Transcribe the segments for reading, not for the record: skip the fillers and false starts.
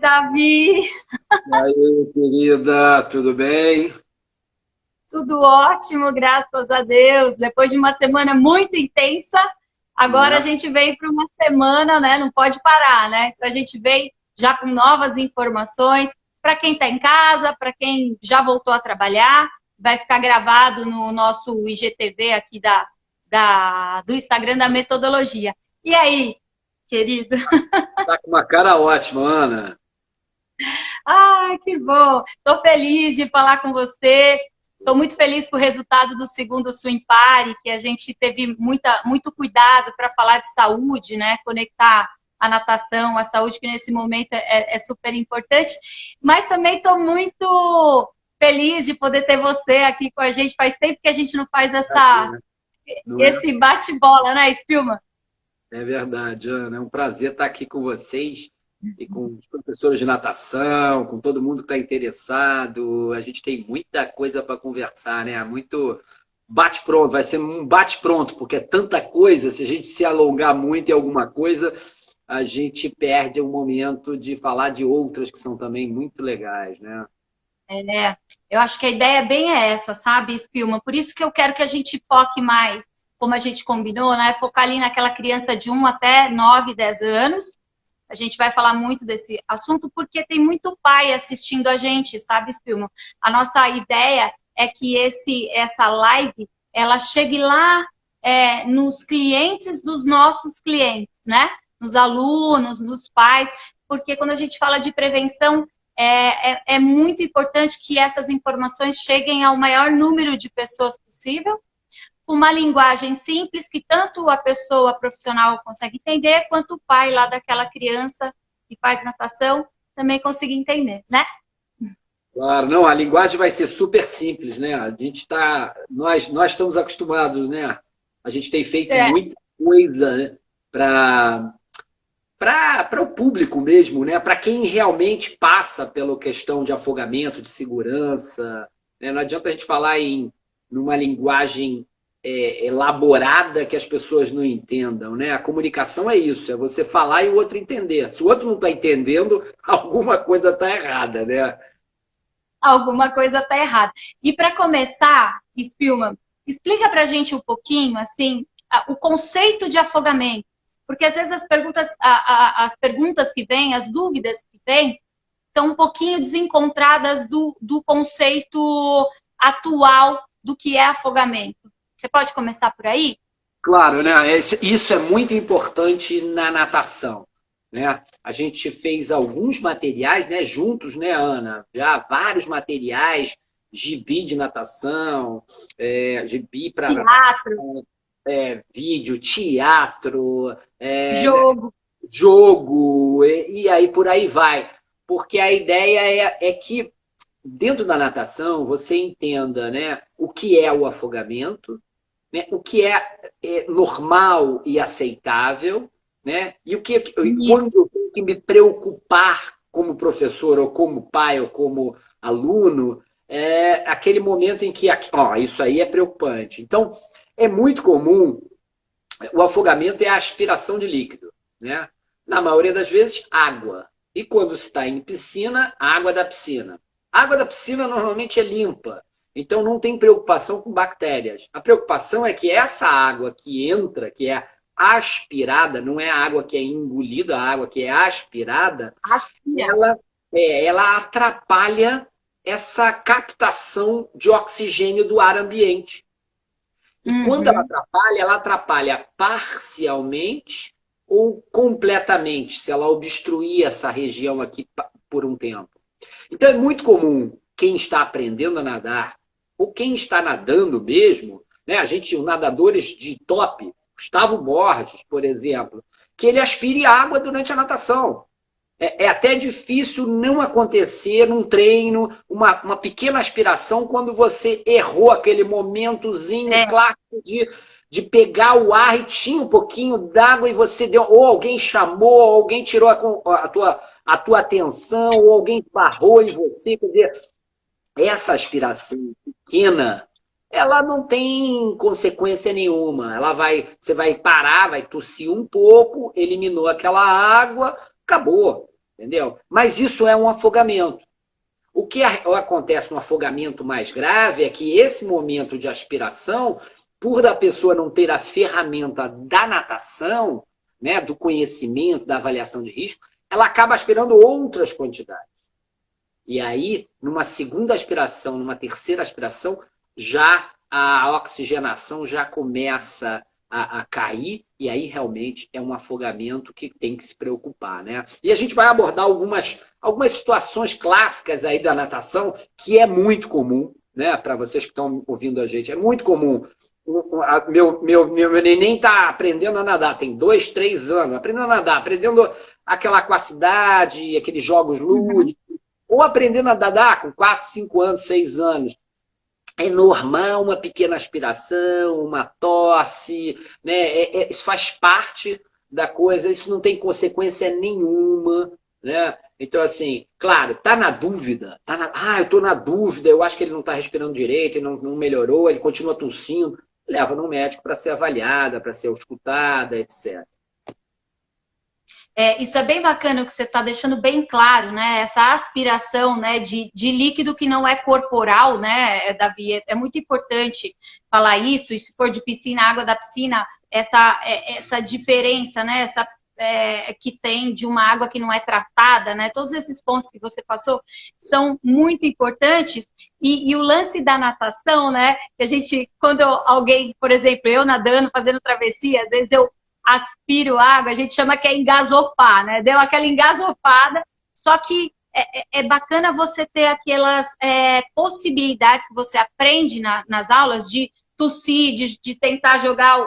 Davi? E aí, querida, tudo bem? Tudo ótimo, graças a Deus. Depois de uma semana muito intensa, agora a Né? gente veio para uma semana, né? Não pode parar, né? Então a gente veio já com novas informações para quem está em casa, para quem já voltou a trabalhar, vai ficar gravado no nosso IGTV aqui do Instagram da Metodologia. E aí, querido? Tá com uma cara ótima, Ana. Ai, que bom! Estou feliz de falar com você. Estou muito feliz com o resultado do segundo Swim Party, que a gente teve muito cuidado para falar de saúde, né? Conectar a natação, a saúde, que nesse momento é super importante. Mas também estou muito feliz de poder ter você aqui com a gente. Faz tempo que a gente não faz Prazer, não é? esse bate-bola, né, Spilman? É verdade, Ana. É um prazer estar aqui com vocês e com os professores de natação, com todo mundo que está interessado. A gente tem muita coisa para conversar, né? Muito bate-pronto, vai ser um bate-pronto, porque é tanta coisa. Se a gente se alongar muito em alguma coisa, a gente perde o momento de falar de outras que são também muito legais, né? É, eu acho que a ideia bem é essa, sabe, Spilman? Por isso que eu quero que a gente foque mais, como a gente combinou, né? Focar ali naquela criança de 1 até 9, 10 anos. A gente vai falar muito desse assunto porque tem muito pai assistindo a gente, sabe, Spilman? A nossa ideia é que essa live ela chegue lá nos clientes dos nossos clientes, né? Nos alunos, nos pais, porque quando a gente fala de prevenção, é muito importante que essas informações cheguem ao maior número de pessoas possível, com uma linguagem simples que tanto a pessoa profissional consegue entender, quanto o pai lá daquela criança que faz natação também consiga entender, né? Claro, não, a linguagem vai ser super simples, né? A gente tá, nós estamos acostumados, né? A gente tem feito É, muita coisa, né? Para o público mesmo, né? Para quem realmente passa pela questão de afogamento, de segurança, né? Não adianta a gente falar numa linguagem elaborada que as pessoas não entendam, né? A comunicação é isso, é você falar e o outro entender. Se o outro não está entendendo, alguma coisa está errada, né? alguma coisa está errada. E para começar, Spilman, explica para a gente um pouquinho, assim, o conceito de afogamento. Porque às vezes as perguntas que vêm, as dúvidas que vêm, estão um pouquinho desencontradas do conceito atual do que é afogamento. Você pode começar por aí? Claro, né? Isso é muito importante na natação, né? A gente fez alguns materiais, né? Juntos, né, Ana? Já vários materiais, gibi de natação, gibi para Teatro, natação, vídeo, teatro, jogo. jogo, e aí por aí vai. Porque a ideia é que dentro da natação você entenda, né, o que é o afogamento, né, o que é normal e aceitável, né, e quando Isso. eu tenho que me preocupar como professor, ou como pai, ou como aluno, é aquele momento em que ó, isso aí é preocupante. Então, é muito comum, o afogamento é a aspiração de líquido, né? Na maioria das vezes, água. E quando se está em piscina, água da piscina. A água da piscina normalmente é limpa, então não tem preocupação com bactérias. A preocupação é que essa água que entra, que é aspirada, não é a água que é engolida, a água que é aspirada, Aspira. ela atrapalha essa captação de oxigênio do ar ambiente. E quando Uhum. ela atrapalha parcialmente ou completamente, se ela obstruir essa região aqui por um tempo. Então é muito comum quem está aprendendo a nadar, ou quem está nadando mesmo, né? A gente, os nadadores de top, Gustavo Borges, por exemplo, que ele aspire água durante a natação. É até difícil não acontecer num treino, uma pequena aspiração, quando você errou aquele momentozinho É, clássico de pegar o ar e tinha um pouquinho d'água e você deu, ou alguém chamou, ou alguém tirou a tua atenção, ou alguém barrou em você. Quer dizer, essa aspiração pequena, ela não tem consequência nenhuma. Você vai parar, vai tossir um pouco, eliminou aquela água, acabou. entendeu? Mas isso é um afogamento. O que acontece no afogamento mais grave é que esse momento de aspiração, por a pessoa não ter a ferramenta da natação, né, do conhecimento, da avaliação de risco, ela acaba aspirando outras quantidades. E aí, numa segunda aspiração, numa terceira aspiração, já a oxigenação já começa a cair, e aí realmente é um afogamento que tem que se preocupar, né? E a gente vai abordar algumas situações clássicas aí da natação, que é muito comum, né? Para vocês que estão ouvindo a gente, é muito comum. Meu neném está aprendendo a nadar, tem 2, 3 anos, aprendendo a nadar, aprendendo aquela aquacidade, aqueles jogos lúdicos, ou aprendendo a nadar com 4, 5 anos, 6 anos. É normal uma pequena aspiração, uma tosse, né? Isso faz parte da coisa, isso não tem consequência nenhuma, né? Então, assim, claro, tá na dúvida, eu estou na dúvida, eu acho que ele não está respirando direito, ele não melhorou, ele continua tossindo, leva no médico para ser avaliada, para ser escutada, etc. Isso é bem bacana o que você está deixando bem claro, né? Essa aspiração, né, de líquido que não é corporal, né, Davi? É muito importante falar isso. E se for de piscina, água da piscina, essa diferença, né? Que tem de uma água que não é tratada, né? Todos esses pontos que você passou são muito importantes. E o lance da natação, né? Que a gente, quando alguém, por exemplo, eu nadando, fazendo travessia, às vezes eu aspiro água, a gente chama que é engasopar, né? Deu aquela engasopada, só que é bacana você ter aquelas possibilidades que você aprende nas aulas de tossir, de tentar jogar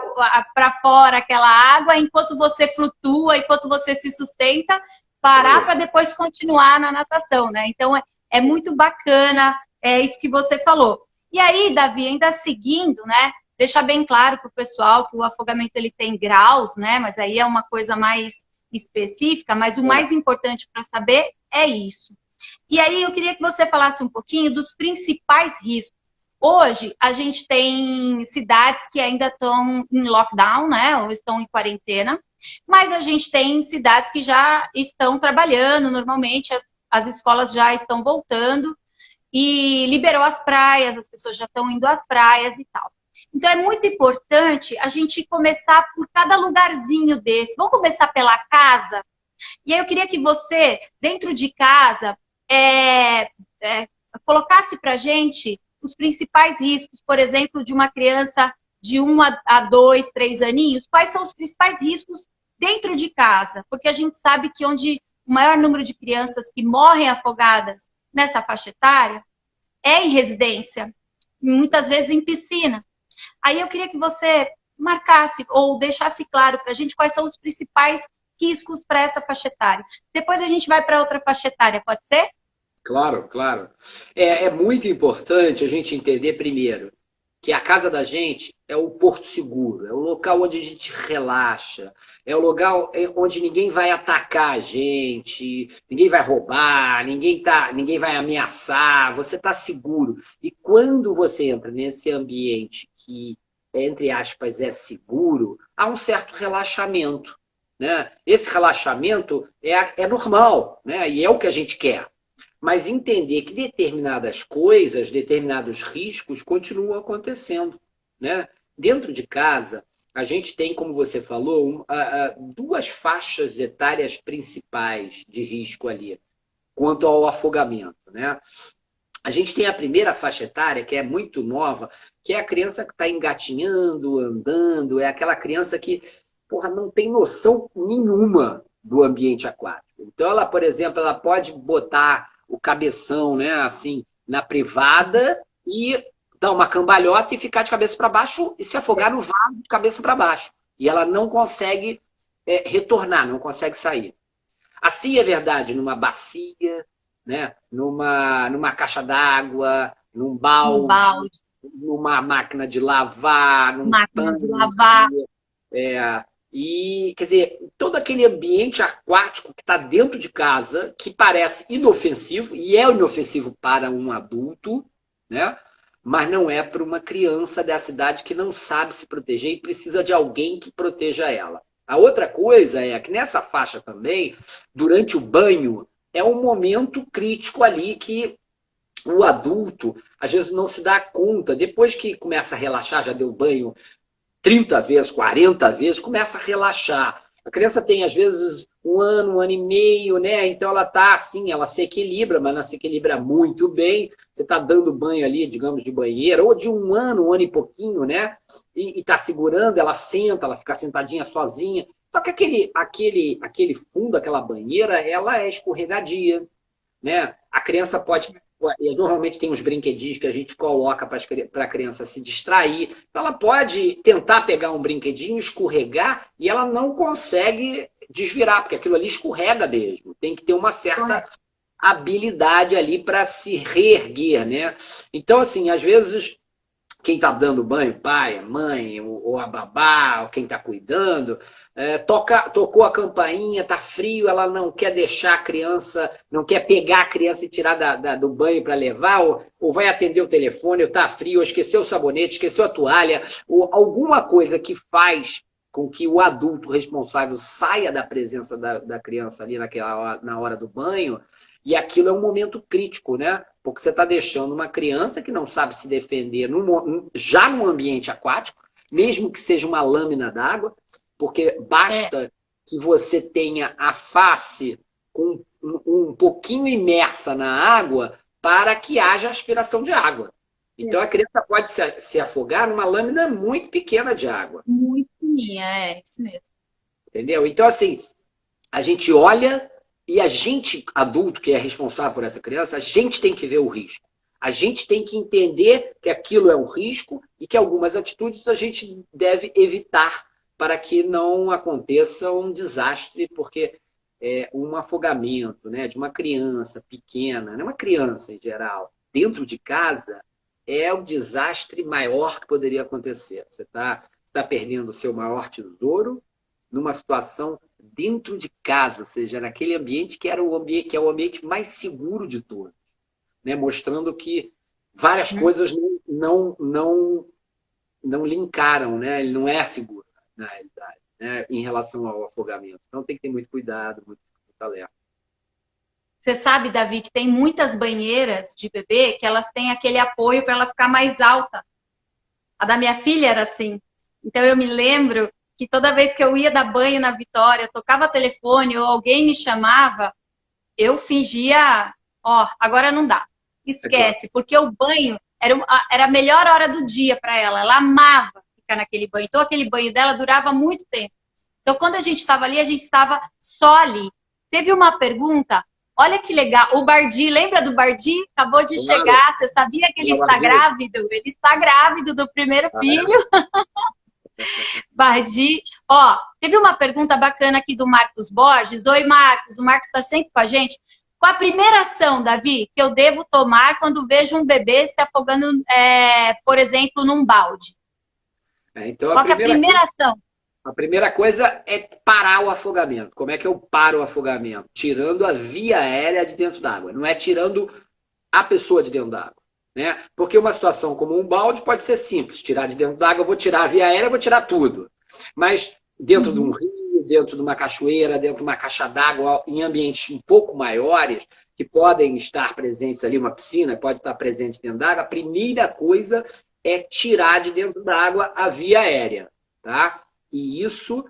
para fora aquela água enquanto você flutua, enquanto você se sustenta, parar para depois continuar na natação, né? Então é muito bacana isso que você falou. E aí, Davi, ainda seguindo, né? Deixar bem claro para o pessoal que o afogamento ele tem graus, né? Mas aí é uma coisa mais específica, mas o mais importante para saber é isso. E aí eu queria que você falasse um pouquinho dos principais riscos. Hoje, a gente tem cidades que ainda estão em lockdown, né? Ou estão em quarentena, mas a gente tem cidades que já estão trabalhando normalmente, as escolas já estão voltando e liberou as praias, as pessoas já estão indo às praias e tal. Então, é muito importante a gente começar por cada lugarzinho desse. Vamos começar pela casa? E aí eu queria que você, dentro de casa, colocasse para a gente os principais riscos, por exemplo, de uma criança de 1 a 2, 3 aninhos. Quais são os principais riscos dentro de casa? Porque a gente sabe que onde o maior número de crianças que morrem afogadas nessa faixa etária é em residência, muitas vezes em piscina. Aí eu queria que você marcasse ou deixasse claro para a gente quais são os principais riscos para essa faixa etária. Depois a gente vai para outra faixa etária, pode ser? Claro, claro. É muito importante a gente entender primeiro que a casa da gente é o porto seguro, é o local onde a gente relaxa, é o lugar onde ninguém vai atacar a gente, ninguém vai roubar, ninguém vai ameaçar, você está seguro. E quando você entra nesse ambiente que, entre aspas, é seguro, há um certo relaxamento, né? Esse relaxamento é normal, né? E é o que a gente quer. Mas entender que determinadas coisas, determinados riscos continuam acontecendo, né? Dentro de casa, a gente tem, como você falou, duas faixas etárias principais de risco ali, quanto ao afogamento, né? A gente tem a primeira faixa etária, que é muito nova, que é a criança que está engatinhando, andando, é aquela criança que, porra, não tem noção nenhuma do ambiente aquático. Então, ela, por exemplo, ela pode botar o cabeção, né, assim, na privada e dar uma cambalhota e ficar de cabeça para baixo e se afogar no vaso de cabeça para baixo. E ela não consegue retornar, não consegue sair. Assim é verdade numa bacia, né, numa caixa d'água, num balde, numa máquina de lavar, num máquina de lavar. E, quer dizer, todo aquele ambiente aquático que está dentro de casa, que parece inofensivo, e é inofensivo para um adulto, né? Mas não é para uma criança dessa idade que não sabe se proteger e precisa de alguém que proteja ela. A outra coisa é que nessa faixa também, durante o banho, é um momento crítico ali que o adulto, às vezes, não se dá conta. Depois que começa a relaxar, já deu banho 30 vezes, 40 vezes, começa a relaxar. A criança tem, às vezes, um ano e meio, né? Então ela tá assim, ela se equilibra, mas não se equilibra muito bem. Você está dando banho ali, digamos, de banheira, ou de um ano e pouquinho, né? E tá segurando, ela senta, ela fica sentadinha sozinha. Só que aquele fundo, aquela banheira, ela é escorregadia, né? A criança pode. Normalmente tem uns brinquedinhos que a gente coloca para a criança se distrair. Então ela pode tentar pegar um brinquedinho, escorregar, e ela não consegue desvirar, porque aquilo ali escorrega mesmo. Tem que ter uma certa habilidade ali para se reerguer, né? Então, assim, às vezes quem está dando banho, pai, a mãe, ou a babá, ou quem está cuidando, tocou a campainha, está frio, ela não quer deixar a criança, não quer pegar a criança e tirar do banho para levar, ou vai atender o telefone, ou está frio, ou esqueceu o sabonete, esqueceu a toalha, ou alguma coisa que faz com que o adulto responsável saia da presença da criança ali na hora do banho, e aquilo é um momento crítico, né? Porque você está deixando uma criança que não sabe se defender já no ambiente aquático, mesmo que seja uma lâmina d'água, porque basta que você tenha a face um pouquinho imersa na água para que haja aspiração de água. Então a criança pode se afogar numa lâmina muito pequena de água. Muito fininha, é isso mesmo. Entendeu? Então, assim, a gente olha e a gente, adulto, que é responsável por essa criança, a gente tem que ver o risco. A gente tem que entender que aquilo é um risco e que algumas atitudes a gente deve evitar para que não aconteça um desastre, porque um afogamento, né, de uma criança pequena, né, uma criança em geral, dentro de casa, é o desastre maior que poderia acontecer. Você está perdendo o seu maior tesouro numa situação dentro de casa, ou seja, naquele ambiente que é o ambiente mais seguro de todos, né? Mostrando que várias coisas não linkaram, né? Ele não é seguro, na realidade, né? Em relação ao afogamento. Então tem que ter muito cuidado, muito alerta. Você sabe, Davi, que tem muitas banheiras de bebê que elas têm aquele apoio para ela ficar mais alta. A da minha filha era assim. Então eu me lembro que toda vez que eu ia dar banho na Vitória, tocava telefone ou alguém me chamava, eu fingia, agora não dá. Esquece, porque o banho era a melhor hora do dia para ela. Ela amava ficar naquele banho. Então aquele banho dela durava muito tempo. Então quando a gente estava ali, a gente estava só ali. Teve uma pergunta, olha que legal, o Bardi, lembra do Bardi? Acabou de chegar, você sabia que ele está grávido? Ele está grávido do primeiro filho. Bardi. Teve uma pergunta bacana aqui do Marcos Borges. Oi, Marcos. O Marcos está sempre com a gente. Qual a primeira ação, Davi, que eu devo tomar quando vejo um bebê se afogando, por exemplo, num balde? Então, Qual é a primeira ação? A primeira coisa é parar o afogamento. Como é que eu paro o afogamento? Tirando a via aérea de dentro d'água. Não é tirando a pessoa de dentro d'água. Né? Porque uma situação como um balde pode ser simples. Tirar de dentro d'água, eu vou tirar a via aérea, eu vou tirar tudo. Mas dentro de um rio, dentro de uma cachoeira, dentro de uma caixa d'água, em ambientes um pouco maiores, que podem estar presentes ali, uma piscina pode estar presente dentro d'água, a primeira coisa é tirar de dentro d'água a via aérea. Tá? E isso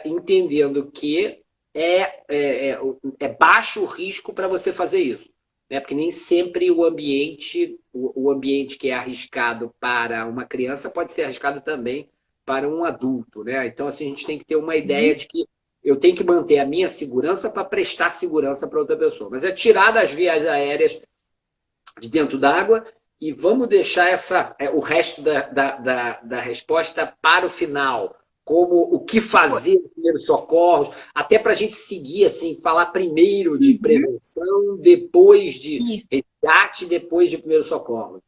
entendendo que é baixo o risco para você fazer isso. Né? Porque nem sempre o ambiente que é arriscado para uma criança pode ser arriscado também para um adulto. Né? Então, assim, a gente tem que ter uma ideia de que eu tenho que manter a minha segurança para prestar segurança para outra pessoa. Mas é tirar das vias aéreas de dentro d'água e vamos deixar o resto da resposta para o final. Como o que fazer nos primeiros socorros, até para a gente seguir, assim, falar primeiro de prevenção, depois de resgate, depois de primeiro socorro.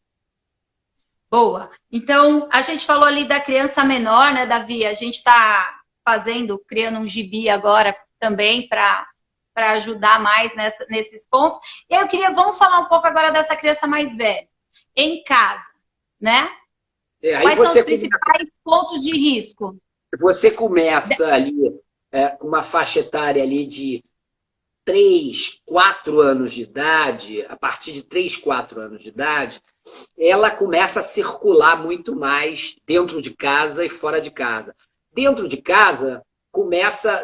Boa. Então, a gente falou ali da criança menor, né, Davi? A gente está criando um gibi agora também para ajudar mais nesses pontos. E aí vamos falar um pouco agora dessa criança mais velha. Em casa, né? Quais são os principais pontos de risco? você começa ali com uma faixa etária ali de 3, 4 anos de idade, a partir de 3, 4 anos de idade, ela começa a circular muito mais dentro de casa e fora de casa. Dentro de casa,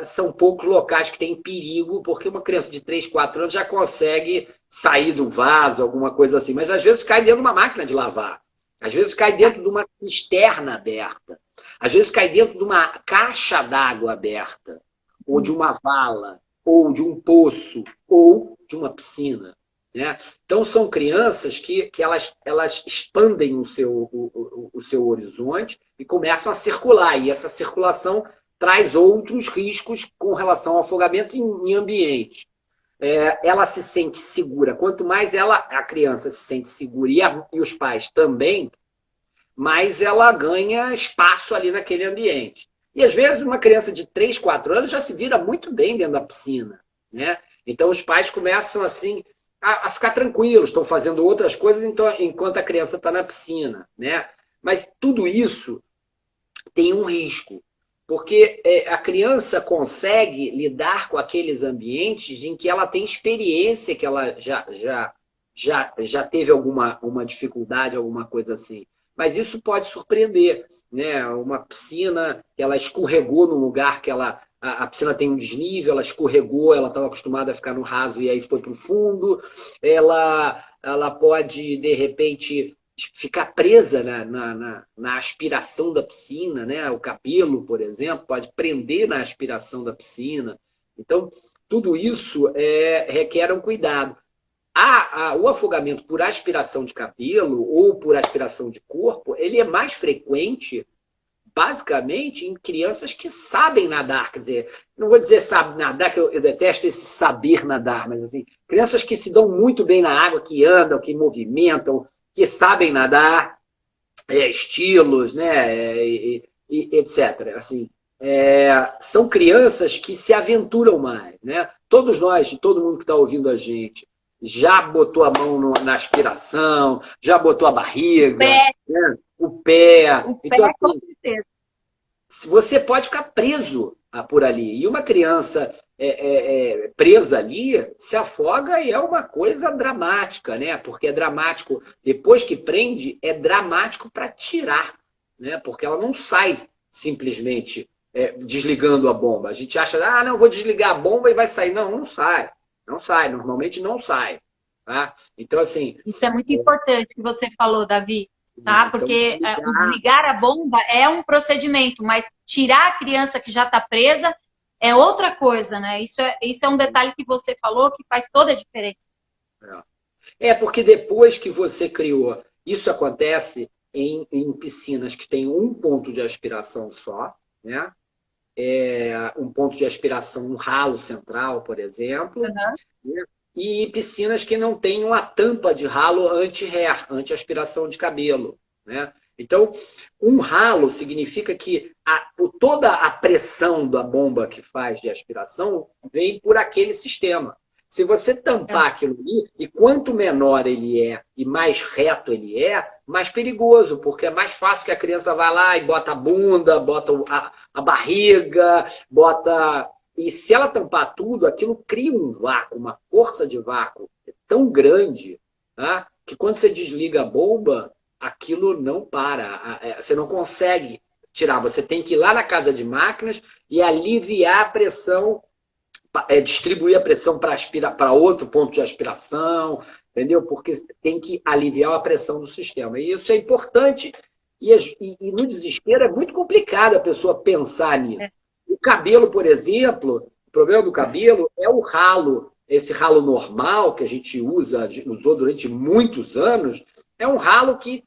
são poucos locais que têm perigo, porque uma criança de 3, 4 anos já consegue sair do vaso, alguma coisa assim, mas às vezes cai dentro de uma máquina de lavar, às vezes cai dentro de uma cisterna aberta, às vezes cai dentro de uma caixa d'água aberta, ou de uma vala, ou de um poço, ou de uma piscina. Né? Então, são crianças que elas expandem o seu horizonte e começam a circular. E essa circulação traz outros riscos com relação ao afogamento em ambiente. Ela se sente segura. Quanto mais a criança se sente segura e os pais também, mais ela ganha espaço ali naquele ambiente. E às vezes uma criança de 3, 4 anos já se vira muito bem dentro da piscina. Né? Então os pais começam assim a ficar tranquilos, estão fazendo outras coisas enquanto a criança está na piscina. Né? Mas tudo isso tem um risco, porque a criança consegue lidar com aqueles ambientes em que ela tem experiência, que ela já teve uma dificuldade, alguma coisa assim. Mas isso pode surpreender. Né? Uma piscina, ela escorregou num lugar que a piscina tem um desnível, ela escorregou, ela estava acostumada a ficar no raso e aí foi para o fundo. Ela pode, de repente, ficar presa na aspiração da piscina, né? O cabelo, por exemplo, pode prender na aspiração da piscina. Então, tudo isso requer um cuidado. O afogamento por aspiração de cabelo ou por aspiração de corpo, ele é mais frequente, basicamente, em crianças que sabem nadar. Quer dizer, não vou dizer sabe nadar, que eu detesto esse saber nadar, mas assim, crianças que se dão muito bem na água, que andam, que movimentam, que sabem nadar, estilos, né, etc. Assim, são crianças que se aventuram mais. Né? Todos nós, todo mundo que está ouvindo a gente, já botou a mão na aspiração, já botou a barriga, o pé. Então, assim, com certeza. você pode ficar preso por ali. E uma criança presa ali se afoga e é uma coisa dramática, né? Porque é dramático, depois que prende, é dramático para tirar, né? Porque ela não sai simplesmente desligando a bomba. A gente acha, não, vou desligar a bomba e vai sair. Não, não sai. Não sai, normalmente não sai. Tá? Então, assim... Isso é muito importante que você falou, Davi. Tá? Porque o desligar a bomba é um procedimento, mas tirar a criança que já está presa é outra coisa, né? Isso é um detalhe que você falou que faz toda a diferença. Porque depois que você criou, isso acontece em piscinas que tem um ponto de aspiração só, né? Um ponto de aspiração, um ralo central, por exemplo, né? E piscinas que não têm uma tampa de ralo anti-hair, anti-aspiração de cabelo. Né? Então, um ralo significa que toda a pressão da bomba que faz de aspiração vem por aquele sistema. Se você tampar aquilo ali, e quanto menor ele é e mais reto ele é, mais perigoso, porque é mais fácil que a criança vá lá e bota a bunda, bota a barriga, bota... E se ela tampar tudo, aquilo cria um vácuo, uma força de vácuo tão grande, tá? Que quando você desliga a bomba, aquilo não para. Você não consegue tirar. Você tem que ir lá na casa de máquinas e aliviar a pressão, distribuir a pressão para outro ponto de aspiração, entendeu? Porque tem que aliviar a pressão do sistema. E isso é importante. E no desespero é muito complicado a pessoa pensar nisso. O cabelo, por exemplo, o problema do cabelo é o ralo. Esse ralo normal que a gente usou durante muitos anos, é um ralo que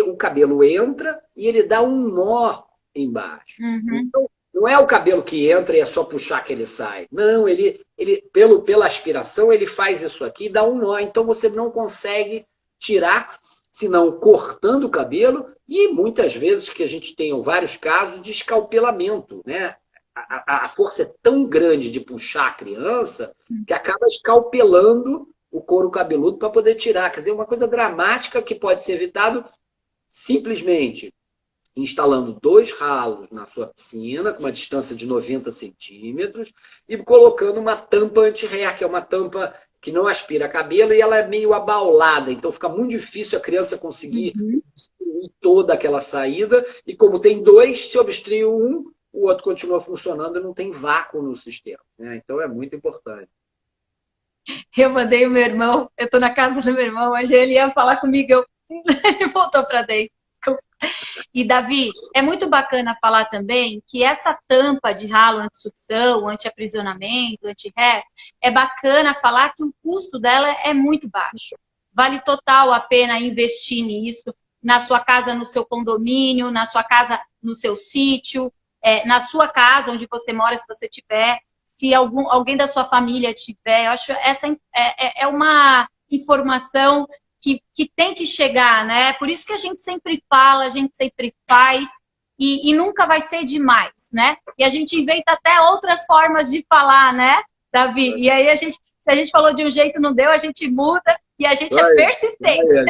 o cabelo entra e ele dá um nó embaixo. Então, não é o cabelo que entra e é só puxar que ele sai. Não, ele pela aspiração, ele faz isso aqui e dá um nó. Então, você não consegue tirar, senão cortando o cabelo e muitas vezes que a gente tem vários casos de escalpelamento, né? A força é tão grande de puxar a criança que acaba escalpelando o couro cabeludo para poder tirar. Quer dizer, uma coisa dramática que pode ser evitado simplesmente instalando 2 ralos na sua piscina, com uma distância de 90 centímetros, e colocando uma tampa anti-ré, que é uma tampa que não aspira cabelo e ela é meio abaulada, então fica muito difícil a criança conseguir destruir toda aquela saída, e como tem 2, se obstrui um, o outro continua funcionando e não tem vácuo no sistema, né? Então é muito importante. Eu mandei o meu irmão, eu tô na casa do meu irmão, hoje ele ia falar comigo, ele voltou para dentro. E, Davi, é muito bacana falar também que essa tampa de ralo anti-sucção, anti-aprisionamento, anti-ré, é bacana falar que o custo dela é muito baixo. Vale total a pena investir nisso, na sua casa, no seu condomínio, na sua casa, no seu sítio, na sua casa, onde você mora, se você tiver, se alguém da sua família tiver. Eu acho essa é uma informação que tem que chegar, né? Por isso que a gente sempre fala, a gente sempre faz, e nunca vai ser demais, né? E a gente inventa até outras formas de falar, né, Davi? E aí se a gente falou de um jeito não deu, a gente muda e a gente é persistente.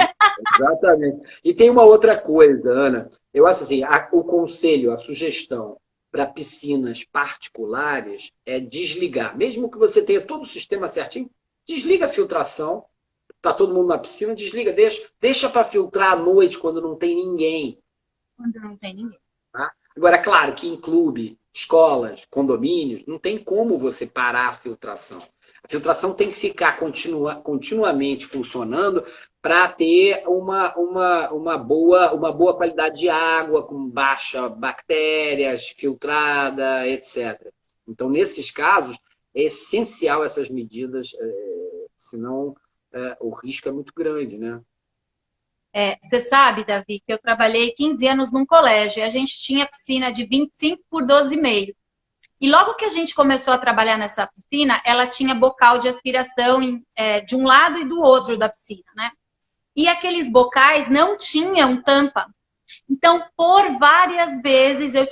Exatamente. E tem uma outra coisa, Ana. Eu acho assim, o conselho, a sugestão para piscinas particulares é desligar. Mesmo que você tenha todo o sistema certinho, desliga a filtração. Tá todo mundo na piscina, desliga, deixa para filtrar à noite quando não tem ninguém. Quando não tem ninguém. Tá? Agora, claro que em clube, escolas, condomínios, não tem como você parar a filtração. A filtração tem que ficar continuamente funcionando para ter uma boa qualidade de água, com baixa bactérias, filtrada, etc. Então, nesses casos, é essencial essas medidas, senão o risco é muito grande, né? Você sabe, Davi, que eu trabalhei 15 anos num colégio e a gente tinha piscina de 25 por 12,5. E logo que a gente começou a trabalhar nessa piscina, ela tinha bocal de aspiração de um lado e do outro da piscina, né? E aqueles bocais não tinham tampa. Então, por várias vezes, eu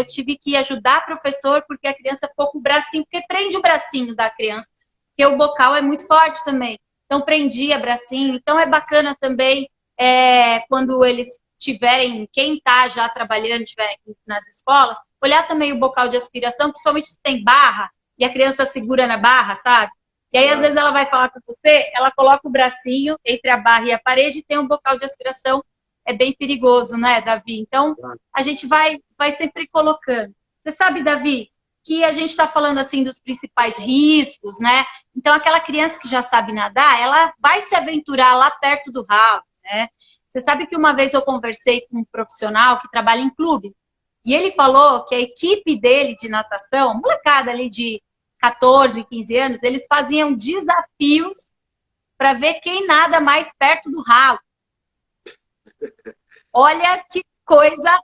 tive que ajudar o professor porque a criança ficou com o bracinho, porque prende o bracinho da criança, porque o bocal é muito forte também. Então, prendia bracinho. Então, é bacana também quando eles tiverem, quem está já trabalhando tiver nas escolas, olhar também o bocal de aspiração, principalmente se tem barra, e a criança segura na barra, sabe? E aí, às vezes, ela vai falar com você, ela coloca o bracinho entre a barra e a parede e tem um bocal de aspiração. É bem perigoso, né, Davi? Então, a gente vai sempre colocando. Você sabe, Davi, que a gente está falando assim dos principais riscos, né? Então, aquela criança que já sabe nadar, ela vai se aventurar lá perto do ralo, né? Você sabe que uma vez eu conversei com um profissional que trabalha em clube, e ele falou que a equipe dele de natação, molecada ali de 14, 15 anos, eles faziam desafios para ver quem nada mais perto do ralo. Olha que coisa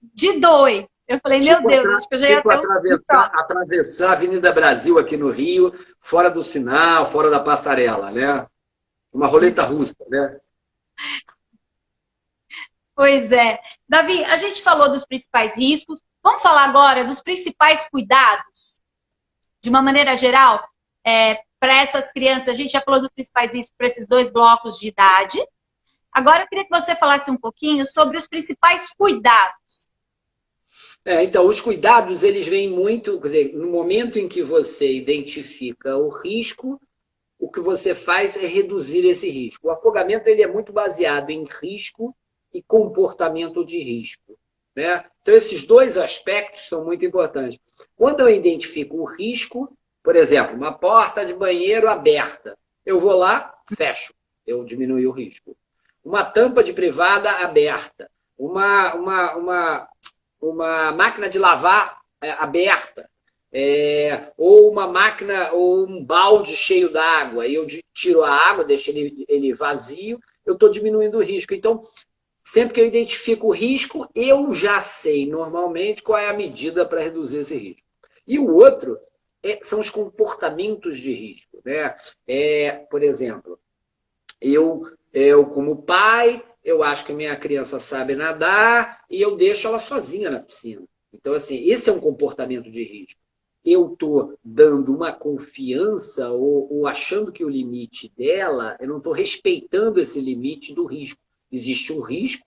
de doido. Eu falei, meu Deus, acho que eu já ia ter atravessar a Avenida Brasil aqui no Rio, fora do sinal, fora da passarela, né? Uma roleta russa, né? Pois é. Davi, a gente falou dos principais riscos. Vamos falar agora dos principais cuidados? De uma maneira geral, para essas crianças, a gente já falou dos principais riscos para esses 2 blocos de idade. Agora eu queria que você falasse um pouquinho sobre os principais cuidados. Então, os cuidados, eles vêm muito, quer dizer, no momento em que você identifica o risco, o que você faz é reduzir esse risco. O afogamento, ele é muito baseado em risco e comportamento de risco, né? Então, esses 2 aspectos são muito importantes. Quando eu identifico o risco, por exemplo, uma porta de banheiro aberta, eu vou lá, fecho, eu diminuo o risco. Uma tampa de privada aberta, uma máquina de lavar aberta, ou uma máquina, ou um balde cheio d'água, e eu tiro a água, deixo ele vazio, eu estou diminuindo o risco. Então, sempre que eu identifico o risco, eu já sei normalmente qual é a medida para reduzir esse risco. E o outro são os comportamentos de risco, né? Por exemplo, eu como pai, eu acho que minha criança sabe nadar e eu deixo ela sozinha na piscina. Então, assim, esse é um comportamento de risco. Eu estou dando uma confiança ou achando que o limite dela, eu não estou respeitando esse limite do risco. Existe um risco,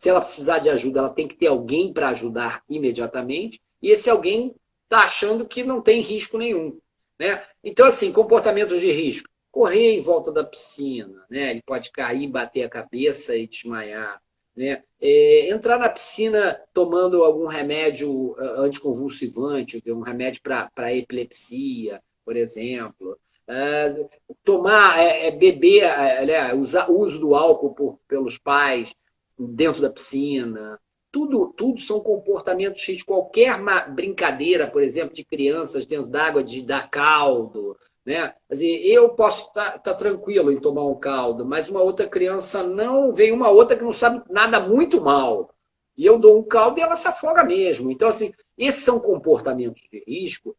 Se ela precisar de ajuda, ela tem que ter alguém para ajudar imediatamente, e esse alguém está achando que não tem risco nenhum, né? Então, assim, comportamentos de risco. Correr em volta da piscina, né? Ele pode cair, bater a cabeça e desmaiar, né? Entrar na piscina tomando algum remédio anticonvulsivante, um remédio para epilepsia, por exemplo. Tomar, beber, usar o uso do álcool pelos pais dentro da piscina. Tudo são comportamentos de qualquer brincadeira, por exemplo, de crianças dentro d'água, de dar caldo, né? Assim, eu posso estar tranquilo em tomar um caldo, mas uma outra criança não, vem uma outra que não sabe nada muito mal. E eu dou um caldo e ela se afoga mesmo. Então, assim, esses são comportamentos de risco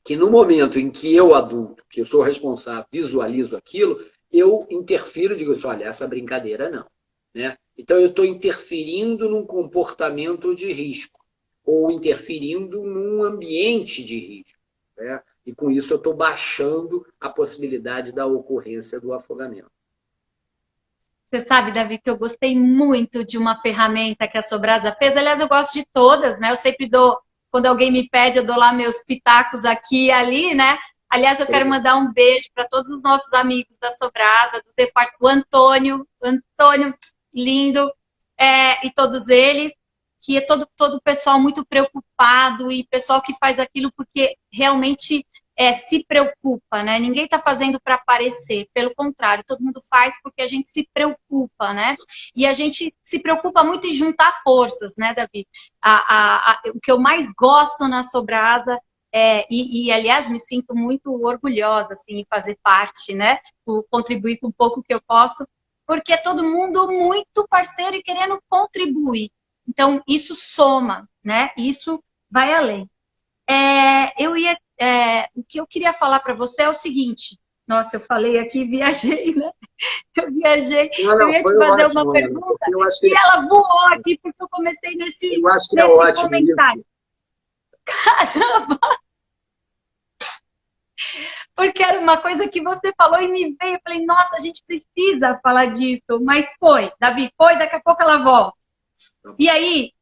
que no momento em que eu, adulto, que eu sou responsável, visualizo aquilo, eu interfiro e digo assim, olha, essa brincadeira não, né? Então, eu estou interferindo num comportamento de risco ou interferindo num ambiente de risco, né? E com isso eu estou baixando a possibilidade da ocorrência do afogamento. Você sabe, Davi, que eu gostei muito de uma ferramenta que a Sobrasa fez. Aliás, eu gosto de todas, né? Eu sempre dou, quando alguém me pede, eu dou lá meus pitacos aqui e ali, né? Aliás, eu quero mandar um beijo para todos os nossos amigos da Sobrasa, do departamento, o Antônio, lindo, e todos eles, que é todo o pessoal muito preocupado e pessoal que faz aquilo porque realmente se preocupa, né? Ninguém está fazendo para aparecer, pelo contrário, todo mundo faz porque a gente se preocupa, né? E a gente se preocupa muito em juntar forças, né, Davi? O que eu mais gosto na Sobrasa aliás, me sinto muito orgulhosa, assim, em fazer parte, né? Contribuir com um pouco que eu posso, porque é todo mundo muito parceiro e querendo contribuir. Então, isso soma, né? Isso vai além. O que eu queria falar para você é o seguinte. Nossa, eu falei aqui, viajei, né? Eu viajei. Não, eu ia te fazer ótimo, uma pergunta que... e ela voou aqui porque eu comecei nesse comentário. Isso. Caramba! Porque era uma coisa que você falou e me veio. Eu falei, nossa, a gente precisa falar disso. Mas foi, Davi, foi, daqui a pouco ela volta. E aí,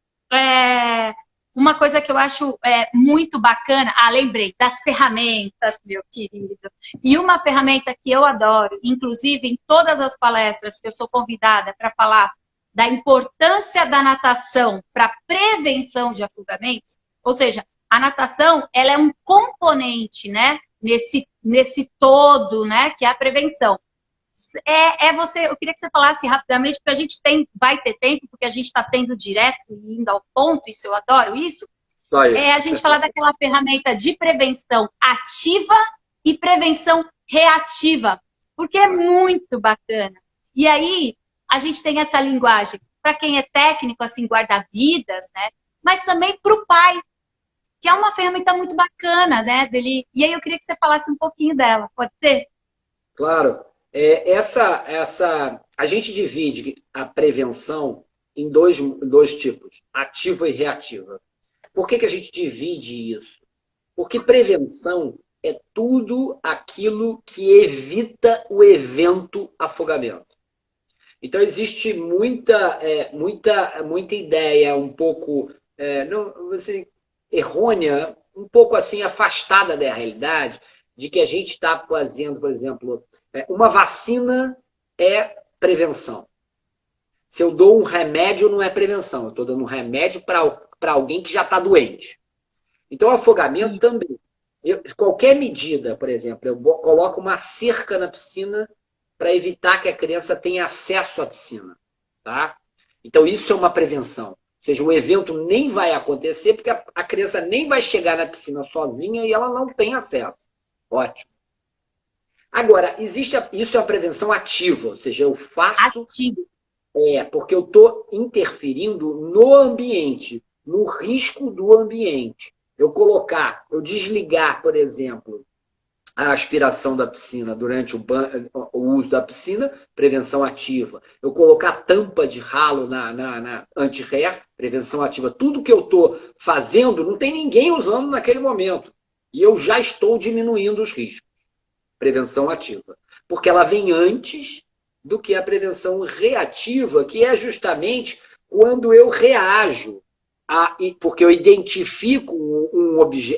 uma coisa que eu acho muito bacana, lembrei, das ferramentas, meu querido. E uma ferramenta que eu adoro, inclusive em todas as palestras que eu sou convidada para falar da importância da natação para prevenção de afogamentos, ou seja, a natação ela é um componente, né, nesse todo, né, que é a prevenção. Eu queria que você falasse rapidamente, porque a gente vai ter tempo, porque a gente está sendo direto e indo ao ponto, isso eu adoro isso. A gente falar daquela ferramenta de prevenção ativa e prevenção reativa, porque é muito bacana. E aí, a gente tem essa linguagem para quem é técnico, assim, guarda-vidas, né? Mas também para o pai, que é uma ferramenta muito bacana, né? E aí eu queria que você falasse um pouquinho dela, pode ser? Claro. A gente divide a prevenção em dois tipos, ativa e reativa. Por que a gente divide isso? Porque prevenção é tudo aquilo que evita o evento afogamento. Então, existe muita ideia um pouco errônea, um pouco assim afastada da realidade, de que a gente está fazendo, por exemplo, uma vacina é prevenção. Se eu dou um remédio, não é prevenção. Eu estou dando um remédio para alguém que já está doente. Então, afogamento também. Qualquer medida, por exemplo, eu coloco uma cerca na piscina para evitar que a criança tenha acesso à piscina. Tá? Então, isso é uma prevenção. Ou seja, o evento nem vai acontecer porque a criança nem vai chegar na piscina sozinha e ela não tem acesso. Ótimo. Agora, isso é uma prevenção ativa, ou seja, eu faço... Ativo. Porque eu estou interferindo no ambiente, no risco do ambiente. Eu desligar, por exemplo, a aspiração da piscina durante o uso da piscina, prevenção ativa. Eu colocar tampa de ralo na anti-ré, prevenção ativa. Tudo que eu estou fazendo, não tem ninguém usando naquele momento. E eu já estou diminuindo os riscos. Prevenção ativa. Porque ela vem antes do que a prevenção reativa, que é justamente quando eu reajo, porque eu identifico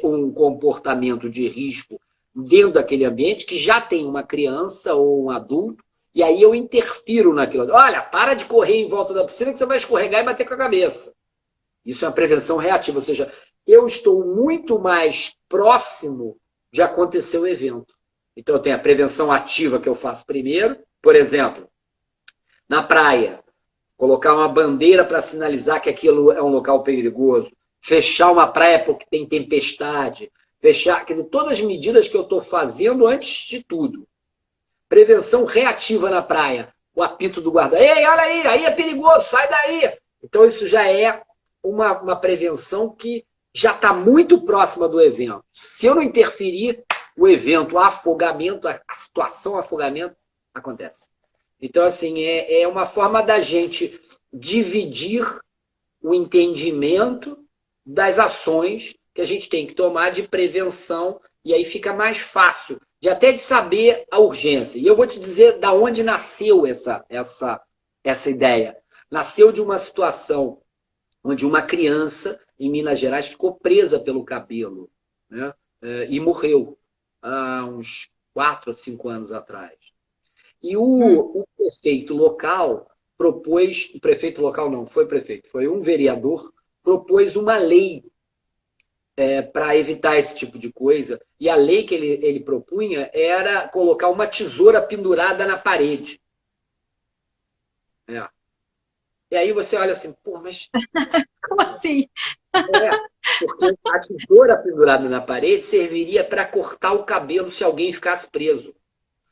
um comportamento de risco dentro daquele ambiente que já tem uma criança ou um adulto, e aí eu interfiro naquilo. Olha, para de correr em volta da piscina que você vai escorregar e bater com a cabeça. Isso é uma prevenção reativa, ou seja, eu estou muito mais próximo de acontecer o evento. Então eu tenho a prevenção ativa que eu faço primeiro, por exemplo, na praia, colocar uma bandeira para sinalizar que aquilo é um local perigoso, fechar uma praia porque tem tempestade, fechar, quer dizer, todas as medidas que eu estou fazendo antes de tudo. Prevenção reativa na praia, o apito do guarda. Ei, olha aí é perigoso, sai daí. Então isso já é uma prevenção que já está muito próxima do evento. Se eu não interferir, o evento, o afogamento, a situação afogamento, acontece. Então, assim, é uma forma da gente dividir o entendimento das ações que a gente tem que tomar de prevenção, e aí fica mais fácil até de saber a urgência. E eu vou te dizer da onde nasceu essa ideia. Nasceu de uma situação onde uma criança em Minas Gerais ficou presa pelo cabelo, né? E morreu há uns 4 ou 5 anos atrás. E o prefeito local propôs, o prefeito local não, foi prefeito, foi um vereador, propôs uma lei para evitar esse tipo de coisa. E a lei que ele propunha era colocar uma tesoura pendurada na parede. E aí você olha assim, pô, mas... Como assim? Porque a tesoura pendurada na parede serviria para cortar o cabelo se alguém ficasse preso.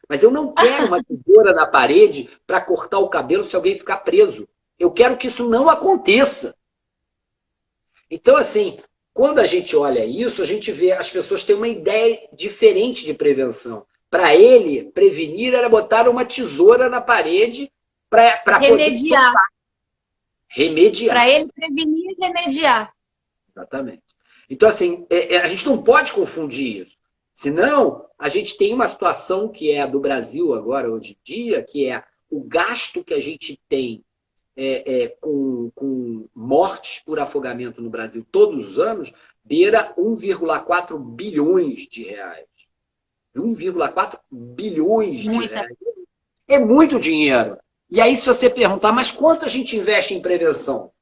Mas eu não quero uma tesoura na parede para cortar o cabelo se alguém ficar preso. Eu quero que isso não aconteça. Então, assim, quando a gente olha isso, a gente vê as pessoas têm uma ideia diferente de prevenção. Para ele, prevenir era botar uma tesoura na parede para remediar. Remediar. Para ele prevenir e remediar. Exatamente. Então, assim, a gente não pode confundir isso. Senão, a gente tem uma situação que é a do Brasil agora, hoje em dia, que é o gasto que a gente tem com mortes por afogamento no Brasil todos os anos, beira 1,4 bilhões de reais. 1,4 bilhões de reais. É muito dinheiro. E aí, se você perguntar, mas quanto a gente investe em prevenção?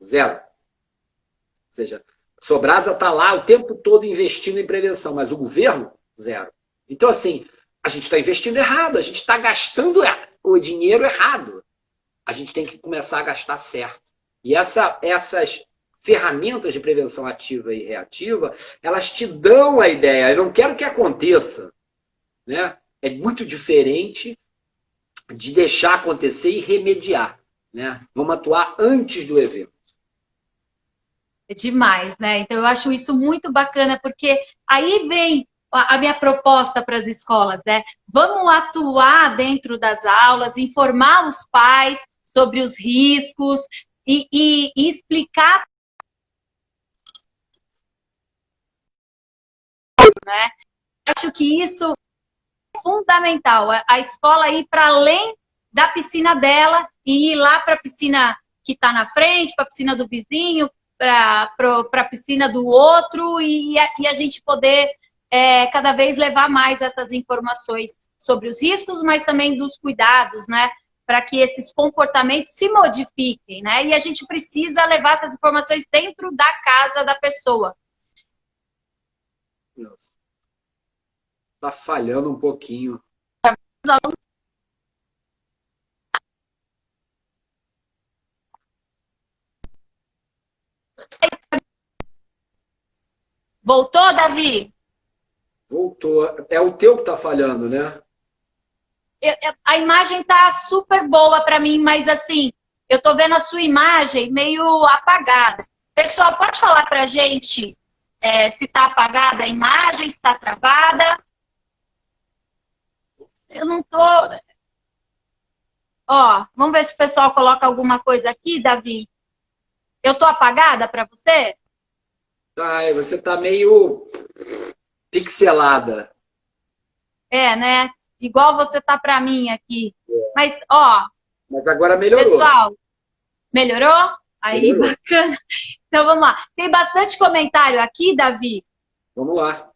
Zero. Ou seja, Sobrasa está lá o tempo todo investindo em prevenção, mas o governo, zero. Então, assim, a gente está investindo errado, a gente está gastando o dinheiro errado. A gente tem que começar a gastar certo. E essas ferramentas de prevenção ativa e reativa, elas te dão a ideia. Eu não quero que aconteça. Né? É muito diferente de deixar acontecer e remediar. Né? Vamos atuar antes do evento. É demais, né? Então, eu acho isso muito bacana, porque aí vem a minha proposta para as escolas, né? Vamos atuar dentro das aulas, informar os pais sobre os riscos e explicar, né? Eu acho que isso é fundamental, a escola ir para além da piscina dela e ir lá para a piscina que está na frente, para a piscina do vizinho, para a piscina do outro e a gente poder cada vez levar mais essas informações sobre os riscos, mas também dos cuidados, né? Para que esses comportamentos se modifiquem, né? E a gente precisa levar essas informações dentro da casa da pessoa. Está falhando um pouquinho. Voltou, Davi? Voltou. É o teu que está falhando, né? A imagem tá super boa para mim, mas assim, eu tô vendo a sua imagem meio apagada. Pessoal, pode falar pra gente se tá apagada a imagem, se tá travada? Eu não tô... Ó, vamos ver se o pessoal coloca alguma coisa aqui, Davi. Eu tô apagada para você? Tá, você tá meio pixelada. Né? Igual você tá para mim aqui. Mas, ó... Mas agora melhorou. Pessoal, melhorou? Aí, bacana. Então, vamos lá. Tem bastante comentário aqui, Davi. Vamos lá.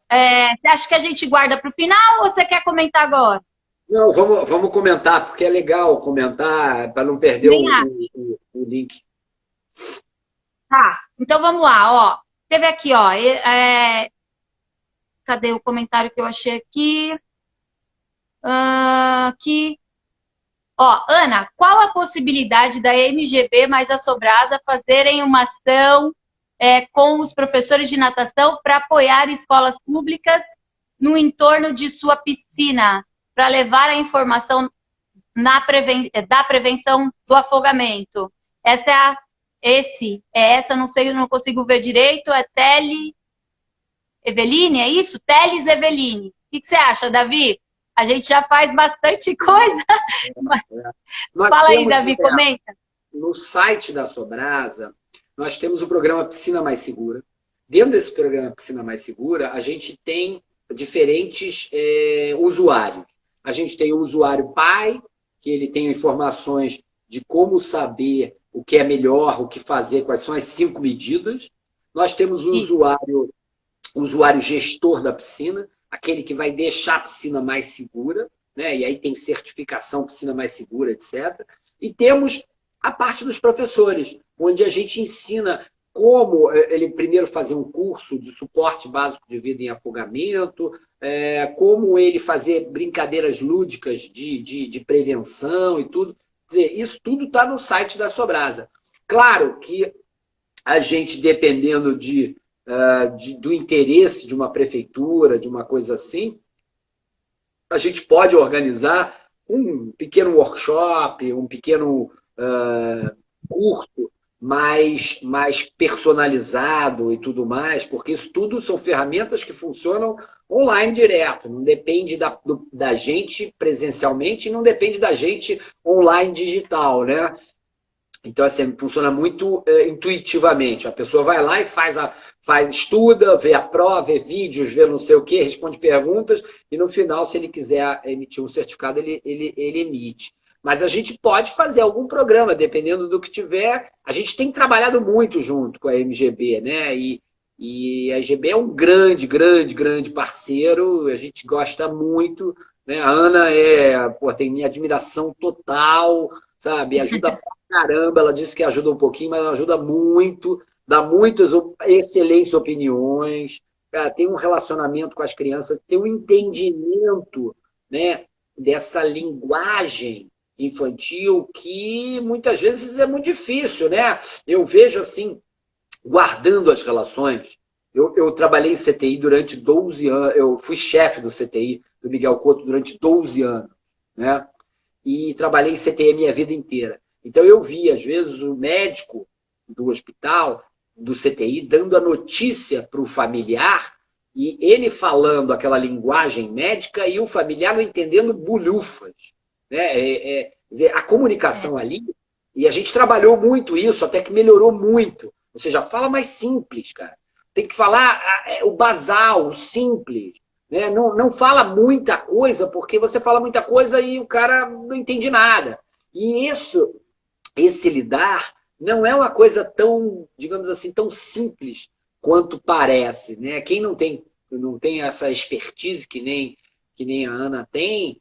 Você acha que a gente guarda para o final ou você quer comentar agora? Não, vamos comentar, porque é legal comentar para não perder Nem acho. o link. Tá, então vamos lá, ó. Teve aqui, ó. Cadê o comentário que eu achei aqui? Aqui. Ó, Ana, qual a possibilidade da MGB mais a Sobrasa fazerem uma ação com os professores de natação para apoiar escolas públicas no entorno de sua piscina, para levar a informação da prevenção do afogamento? Essa, não sei, não consigo ver direito, é Eveline, é isso? Teles Eveline. O que você acha, Davi? A gente já faz bastante coisa. Fala aí, Davi, comenta. No site da Sobrasa, nós temos o programa Piscina Mais Segura. Dentro desse programa Piscina Mais Segura, a gente tem diferentes usuários. A gente tem o usuário pai, que ele tem informações de como saber o que é melhor, o que fazer, quais são as 5 medidas. Nós temos o usuário gestor da piscina, aquele que vai deixar a piscina mais segura, né? E aí tem certificação piscina mais segura, etc. E temos a parte dos professores, onde a gente ensina como ele primeiro fazer um curso de suporte básico de vida em afogamento, como ele fazer brincadeiras lúdicas de prevenção e tudo. Quer dizer, isso tudo está no site da Sobrasa. Claro que a gente, dependendo do interesse de uma prefeitura, de uma coisa assim, a gente pode organizar um pequeno workshop, um pequeno curso mais personalizado e tudo mais, porque isso tudo são ferramentas que funcionam online direto, não depende da gente presencialmente e não depende da gente online digital, né? Então, assim, funciona muito intuitivamente. A pessoa vai lá e estuda, vê a prova, vê vídeos, vê não sei o quê, responde perguntas, e no final, se ele quiser emitir um certificado, ele emite. Mas a gente pode fazer algum programa, dependendo do que tiver. A gente tem trabalhado muito junto com a MGB, né? E a MGB é um grande, grande, grande parceiro, a gente gosta muito, né? A Ana tem minha admiração total, sabe? Ajuda pra caramba, ela disse que ajuda um pouquinho, mas ajuda muito, dá muitas excelentes opiniões, cara, tem um relacionamento com as crianças, tem um entendimento, né, dessa linguagem infantil que muitas vezes é muito difícil, né? Eu vejo assim, guardando as relações, eu trabalhei em CTI durante 12 anos, eu fui chefe do CTI, do Miguel Couto, durante 12 anos, né? E trabalhei em CTI a minha vida inteira. Então, eu vi, às vezes, o médico do hospital, do CTI, dando a notícia para o familiar e ele falando aquela linguagem médica e o familiar não entendendo bulhufas. Né? A comunicação ali, e a gente trabalhou muito isso, até que melhorou muito. Ou seja, fala mais simples, cara. Tem que falar o basal, o simples. Né? Não fala muita coisa, porque você fala muita coisa e o cara não entende nada. E esse lidar não é uma coisa tão, digamos assim, tão simples quanto parece, né? Quem não tem essa expertise que nem a Ana tem,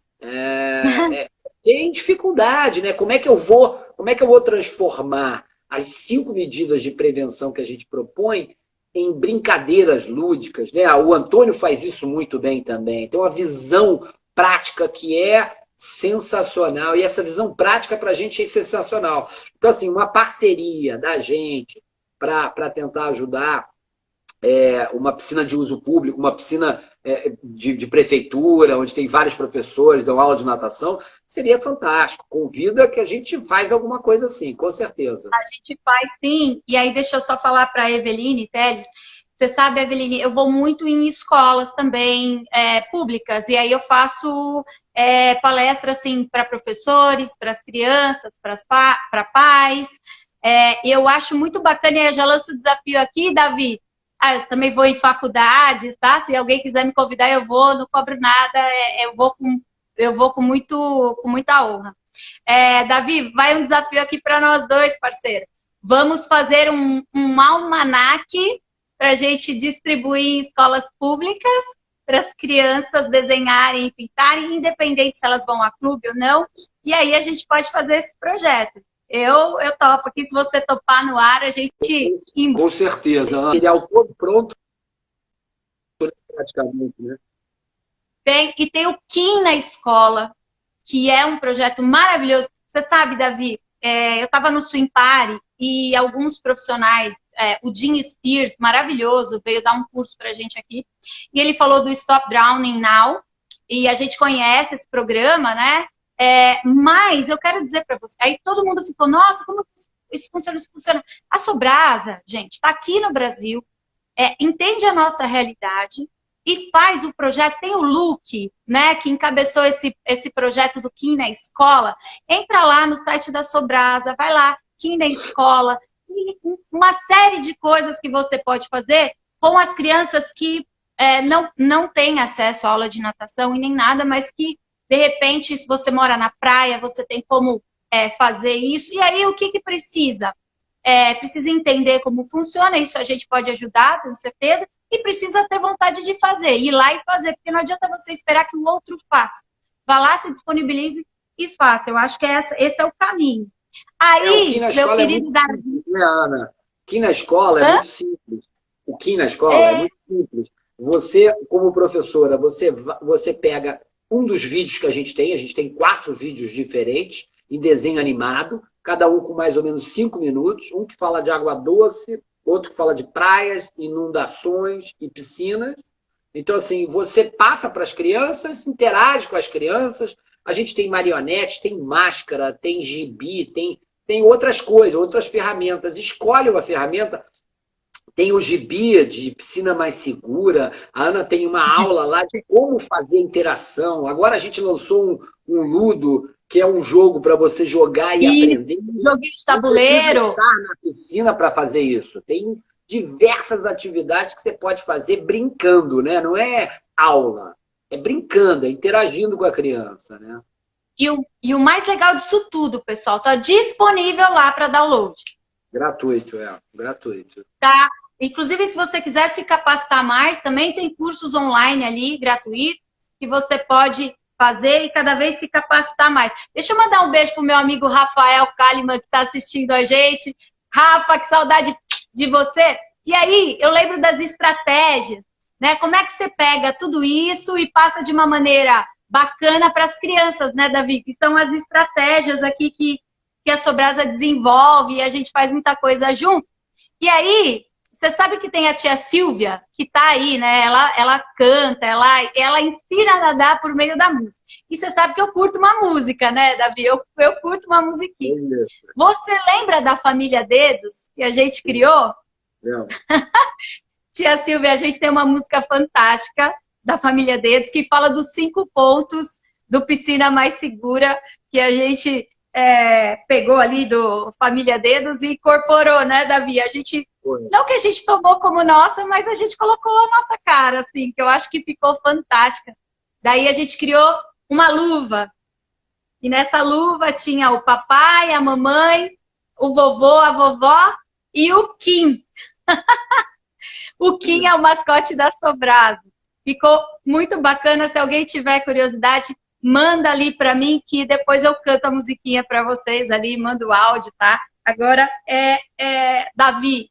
tem dificuldade, né? Como é que eu vou transformar as 5 medidas de prevenção que a gente propõe em brincadeiras lúdicas, né? O Antônio faz isso muito bem também. Tem uma visão prática que é sensacional. E essa visão prática para a gente é sensacional. Então, assim, uma parceria da gente para tentar ajudar uma piscina de uso público, uma piscina de prefeitura, onde tem vários professores, dão aula de natação, seria fantástico. Convida que a gente faz alguma coisa assim, com certeza. A gente faz sim. E aí, deixa eu só falar para a Eveline, Teles. Você sabe, Eveline, eu vou muito em escolas também públicas, e aí eu faço palestra assim, para professores, para as crianças, para pais. Eu acho muito bacana, e eu já lanço o desafio aqui, Davi. Eu também vou em faculdades, tá? Se alguém quiser me convidar, eu vou, não cobro nada, eu vou com muita honra. Davi, vai um desafio aqui para nós dois, parceiro. vamos fazer um almanaque para a gente distribuir em escolas públicas, para as crianças desenharem e pintarem, independente se elas vão a clube ou não. E aí a gente pode fazer esse projeto. Eu topo aqui, se você topar no ar, a gente... Com certeza. Material todo pronto, praticamente, né? E tem o Kim na escola, que é um projeto maravilhoso. Você sabe, Davi, eu estava no Swim Party e alguns profissionais, o Jim Spears, maravilhoso, veio dar um curso para a gente aqui, e ele falou do Stop Drowning Now, e a gente conhece esse programa, né? Mas eu quero dizer para você, aí todo mundo ficou, nossa, como isso funciona, isso funciona. A Sobrasa, gente, está aqui no Brasil, entende a nossa realidade e faz o projeto. Tem o Luke, né, que encabeçou esse projeto do Kim na escola. Entra lá no site da Sobrasa, vai lá, Kim na escola, e uma série de coisas que você pode fazer com as crianças que não têm acesso à aula de natação e nem nada, mas que, de repente, se você mora na praia, você tem como fazer isso. E aí, o que precisa? Precisa entender como funciona, isso a gente pode ajudar, com certeza, e precisa ter vontade de fazer, ir lá e fazer, porque não adianta você esperar que o outro faça. Vá lá, se disponibilize e faça. Eu acho que esse é o caminho. Aí, meu querido Davi... Simples, né, Ana? O Kim na escola é muito simples. O Kim na escola é muito simples. Você, como professora, você pega um dos vídeos que a gente tem 4 vídeos diferentes em desenho animado, cada um com mais ou menos 5 minutos, um que fala de água doce, outro que fala de praias, inundações e piscinas. Então, assim, você passa para as crianças, interage com as crianças, a gente tem marionete, tem máscara, tem gibi, tem outras coisas, outras ferramentas. Escolhe uma ferramenta. Tem o gibi de piscina mais segura. A Ana tem uma aula lá de como fazer interação. Agora a gente lançou um Ludo, que é um jogo para você jogar e aprender. Joguinho de tabuleiro. Não precisa estar na piscina para fazer isso. Tem diversas atividades que você pode fazer brincando, né? Não é aula. É brincando, é interagindo com a criança, né? E o mais legal disso tudo, pessoal, tá disponível lá para download. Gratuito, gratuito. Tá? Inclusive, se você quiser se capacitar mais, também tem cursos online ali, gratuitos, que você pode fazer e cada vez se capacitar mais. Deixa eu mandar um beijo pro meu amigo Rafael Kalimann, que está assistindo a gente. Rafa, que saudade de você. E aí, eu lembro das estratégias, né? Como é que você pega tudo isso e passa de uma maneira bacana para as crianças, né, Davi? Que são as estratégias aqui que a Sobrasa desenvolve e a gente faz muita coisa junto. E aí, você sabe que tem a tia Silvia, que tá aí, né? Ela canta, ela ensina a nadar por meio da música. E você sabe que eu curto uma música, né, Davi? Eu curto uma musiquinha. Você lembra da Família Dedos, que a gente criou? Não. Tia Silvia, a gente tem uma música fantástica da Família Dedos, que fala dos 5 pontos do Piscina Mais Segura, que a gente pegou ali do Família Dedos e incorporou, né, Davi? A gente, não que a gente tomou como nossa, mas a gente colocou a nossa cara, assim, que eu acho que ficou fantástica. Daí a gente criou uma luva. E nessa luva tinha o papai, a mamãe, o vovô, a vovó e o Kim. O Kim é o mascote da Sobrasa. Ficou muito bacana. Se alguém tiver curiosidade, manda ali para mim, que depois eu canto a musiquinha para vocês ali, mando o áudio, tá? Agora, Davi,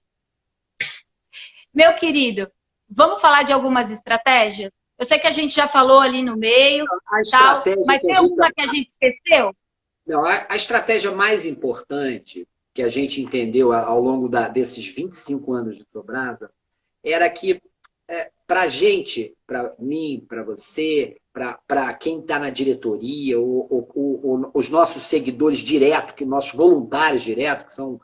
meu querido, vamos falar de algumas estratégias? Eu sei que a gente já falou ali no meio, tal, mas tem alguma que a gente esqueceu? Não, a estratégia mais importante que a gente entendeu ao longo desses 25 anos de Sobrasa era que, para a gente, para mim, para você, para quem está na diretoria, os nossos seguidores diretos, nossos voluntários diretos, que são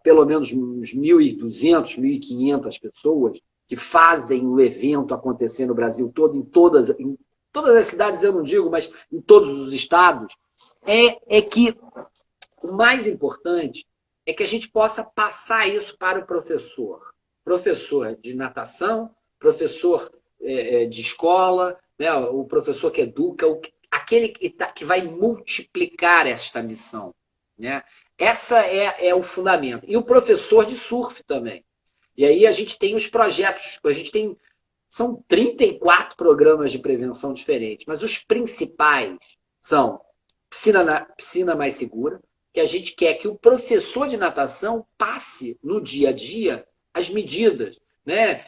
pelo menos uns 1.200, 1.500 pessoas, que fazem o evento acontecer no Brasil todo, em todas as cidades, eu não digo, mas em todos os estados, é que o mais importante é que a gente possa passar isso para o professor. Professor de natação, professor de escola, né, o professor que educa, aquele que vai multiplicar esta missão, né? Essa é o fundamento. E o professor de surf também. E aí a gente tem os projetos, são 34 programas de prevenção diferentes, mas os principais são piscina mais segura, que a gente quer que o professor de natação passe no dia a dia as medidas. Né?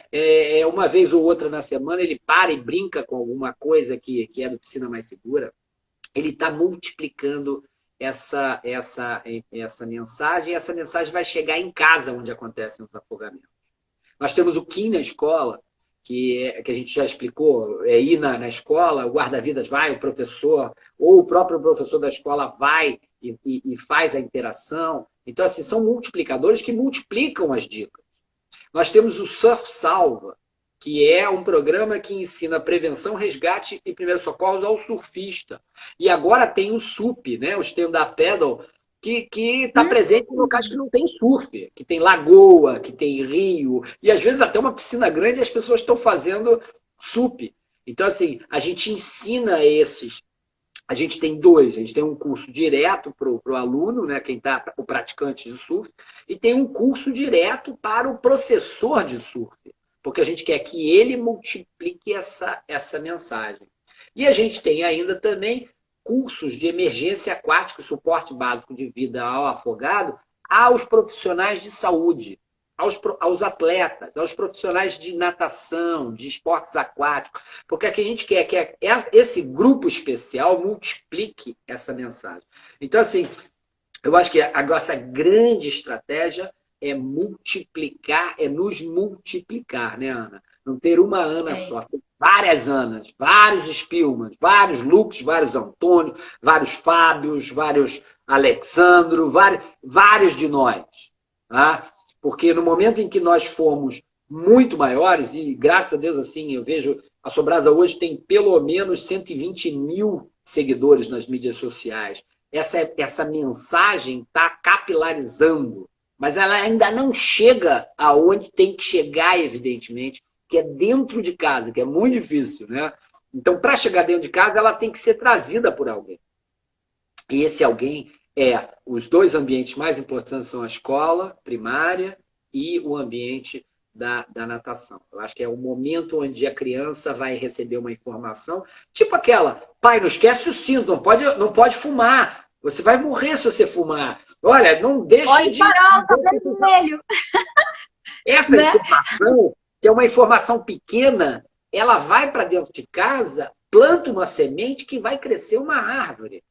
Uma vez ou outra na semana ele para e brinca com alguma coisa que é do piscina mais segura. Ele está multiplicando essa mensagem, e essa mensagem vai chegar em casa onde acontecem os afogamentos. Nós temos o KIM na escola, que a gente já explicou, ir na escola, o guarda-vidas vai, o professor, ou o próprio professor da escola vai e faz a interação. Então, assim, são multiplicadores que multiplicam as dicas. Nós temos o Surf Salva, que é um programa que ensina prevenção, resgate e primeiros socorros ao surfista. E agora tem o SUP, né, o stand-up paddle, que está presente em locais que não tem surf, que tem lagoa, que tem rio, e às vezes até uma piscina grande as pessoas estão fazendo SUP. Então, assim, a gente ensina esses. A gente tem dois, a gente tem um curso direto para o aluno, né, quem está, o praticante de surf, e tem um curso direto para o professor de surf, porque a gente quer que ele multiplique essa mensagem. E a gente tem ainda também cursos de emergência aquática, suporte básico de vida ao afogado, aos profissionais de saúde, aos atletas, aos profissionais de natação, de esportes aquáticos, porque aqui a gente quer que esse grupo especial multiplique essa mensagem. Então, assim, eu acho que a nossa grande estratégia é multiplicar, é nos multiplicar, né, Ana? Não ter uma Ana só, ter várias Anas, vários Spillmans, vários Lucas, vários Antônio, vários Fábios, vários Alexandro, vários de nós. Tá? Porque no momento em que nós formos muito maiores, e graças a Deus, assim, eu vejo, a Sobrasa hoje tem pelo menos 120 mil seguidores nas mídias sociais. Essa mensagem está capilarizando, mas ela ainda não chega aonde tem que chegar, evidentemente, que é dentro de casa, que é muito difícil, né? Então, para chegar dentro de casa, ela tem que ser trazida por alguém. E esse alguém os dois ambientes mais importantes são a escola primária e o ambiente da natação. Eu acho que é o momento onde a criança vai receber uma informação, tipo aquela, pai, não esquece o cinto, não pode fumar, você vai morrer se você fumar. Olha, não deixe Olha de... Olha o farol, tá vermelho. Essa informação, que é uma informação pequena, ela vai para dentro de casa, planta uma semente que vai crescer uma árvore.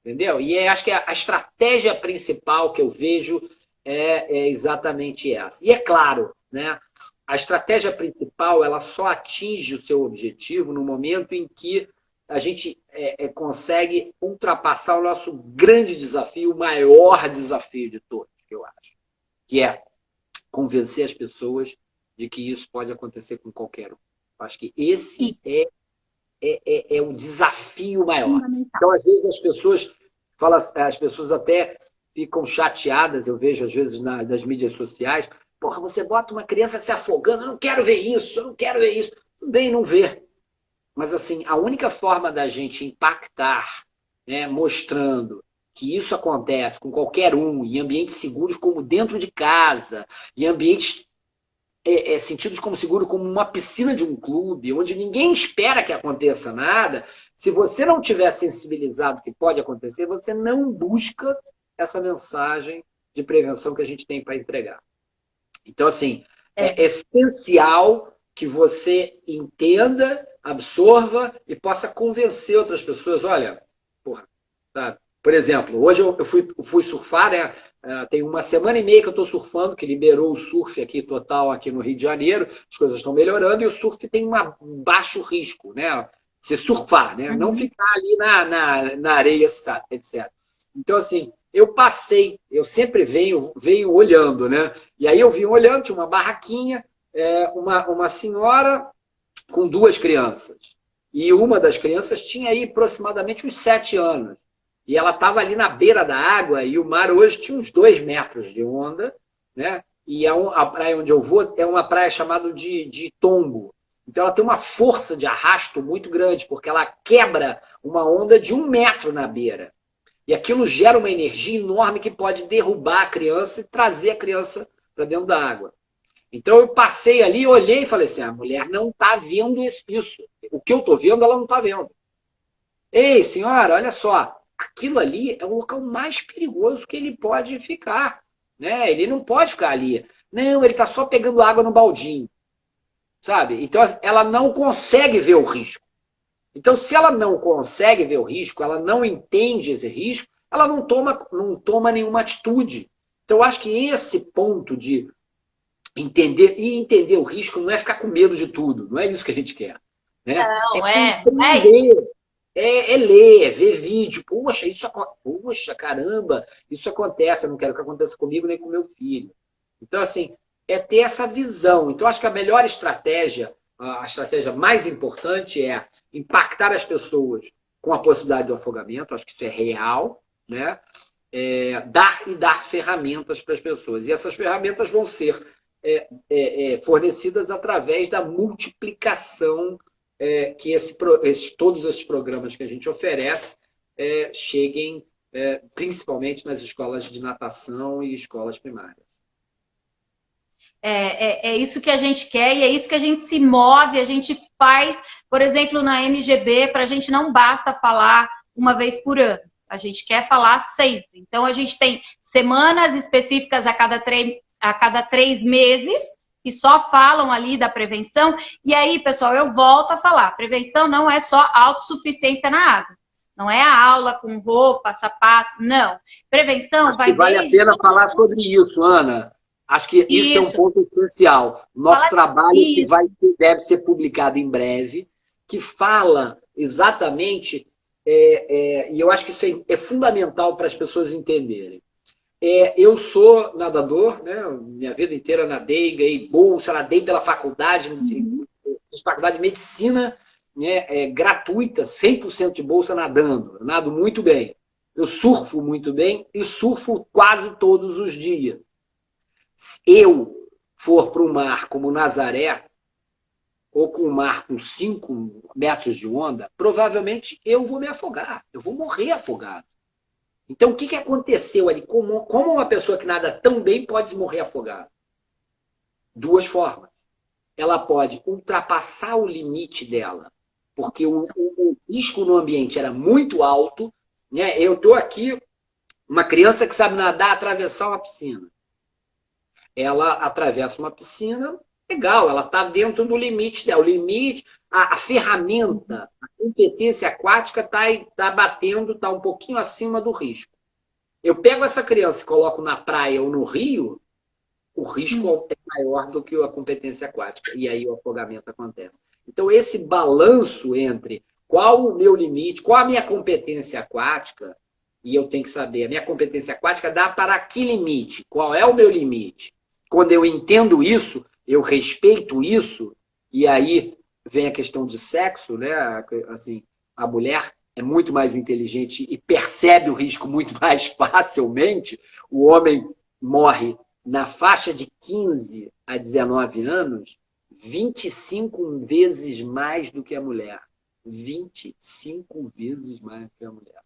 Entendeu? E acho que a estratégia principal que eu vejo é exatamente essa. E é claro, né, a estratégia principal ela só atinge o seu objetivo no momento em que a gente consegue ultrapassar o nosso grande desafio, o maior desafio de todos, que eu acho, que é convencer as pessoas de que isso pode acontecer com qualquer um. Acho que esse é o desafio maior. Então, às vezes, as pessoas até ficam chateadas, eu vejo, às vezes, nas mídias sociais, porra, você bota uma criança se afogando, eu não quero ver isso, eu não quero ver isso. Tudo bem não ver. Mas, assim, a única forma da gente impactar, né, mostrando que isso acontece com qualquer um, em ambientes seguros como dentro de casa, em ambientes sentidos como seguro, como uma piscina de um clube, onde ninguém espera que aconteça nada, se você não tiver sensibilizado que pode acontecer, você não busca essa mensagem de prevenção que a gente tem para entregar. Então, assim, é essencial que você entenda, absorva e possa convencer outras pessoas. Olha, porra, sabe? Por exemplo, hoje eu fui surfar, né? Tem uma semana e meia que eu estou surfando, que liberou o surf aqui total aqui no Rio de Janeiro, as coisas estão melhorando e o surf tem um baixo risco, né? Você surfar, né? Não ficar ali na areia, etc. Então, assim, eu sempre venho olhando, né? E aí eu vim olhando, tinha uma barraquinha, uma senhora com duas crianças. E uma das crianças tinha aí aproximadamente uns 7 anos. E ela estava ali na beira da água, e o mar hoje tinha uns 2 metros de onda, né? E a praia onde eu vou é uma praia chamada de tombo. Então ela tem uma força de arrasto muito grande, porque ela quebra uma onda de 1 metro na beira. E aquilo gera uma energia enorme que pode derrubar a criança e trazer a criança para dentro da água. Então eu passei ali, olhei e falei assim, a mulher não está vendo isso. O que eu estou vendo, ela não está vendo. Ei, senhora, olha só, aquilo ali é o local mais perigoso que ele pode ficar. Né? Ele não pode ficar ali. Não, ele está só pegando água no baldinho. Sabe? Então ela não consegue ver o risco. Então, se ela não consegue ver o risco, ela não entende esse risco, ela não toma nenhuma atitude. Então, eu acho que esse ponto de entender o risco não é ficar com medo de tudo, não é isso que a gente quer. Né? Não, é isso. É ler, é ver vídeo. Poxa, caramba, isso acontece, eu não quero que aconteça comigo nem com meu filho. Então, assim, é ter essa visão. Então, acho que a melhor estratégia, a estratégia mais importante é impactar as pessoas com a possibilidade do afogamento, acho que isso é real, né? Dar ferramentas para as pessoas. E essas ferramentas vão ser fornecidas através da multiplicação que todos esses programas que a gente oferece cheguem principalmente nas escolas de natação e escolas primárias. É isso que a gente quer e é isso que a gente se move, a gente faz, por exemplo, na MGB, para a gente não basta falar uma vez por ano, a gente quer falar sempre. Então, a gente tem semanas específicas a cada 3 meses, que só falam ali da prevenção. E aí, pessoal, eu volto a falar, prevenção não é só autossuficiência na água. Não é a aula com roupa, sapato, não. Prevenção vai vale a pena falar sobre isso, Ana. Acho que isso é um ponto essencial. Nosso trabalho que deve ser publicado em breve, que fala exatamente, e eu acho que isso é fundamental para as pessoas entenderem. Eu sou nadador, né? Minha vida inteira nadei, ganhei bolsa, nadei pela faculdade, faculdade de medicina, né? Gratuita, 100% de bolsa nadando. Eu nado muito bem. Eu surfo muito bem e surfo quase todos os dias. Se eu for para o mar como Nazaré, ou com um mar com 5 metros de onda, provavelmente eu vou me afogar, eu vou morrer afogado. Então, o que aconteceu ali? Como uma pessoa que nada tão bem pode morrer afogada? 2 formas. Ela pode ultrapassar o limite dela, porque o risco no ambiente era muito alto. Né? Eu estou aqui, uma criança que sabe nadar, atravessar uma piscina. Ela atravessa uma piscina, legal, ela está dentro do limite dela. O limite, a ferramenta, a competência aquática está batendo, está um pouquinho acima do risco. Eu pego essa criança e coloco na praia ou no rio, o risco é maior do que a competência aquática. E aí o afogamento acontece. Então, esse balanço entre qual o meu limite, qual a minha competência aquática, e eu tenho que saber, a minha competência aquática dá para que limite? Qual é o meu limite? Quando eu entendo isso, eu respeito isso, e aí vem a questão de sexo, né? Assim, a mulher é muito mais inteligente e percebe o risco muito mais facilmente. O homem morre na faixa de 15 a 19 anos 25 vezes mais do que a mulher. 25 vezes mais do que a mulher.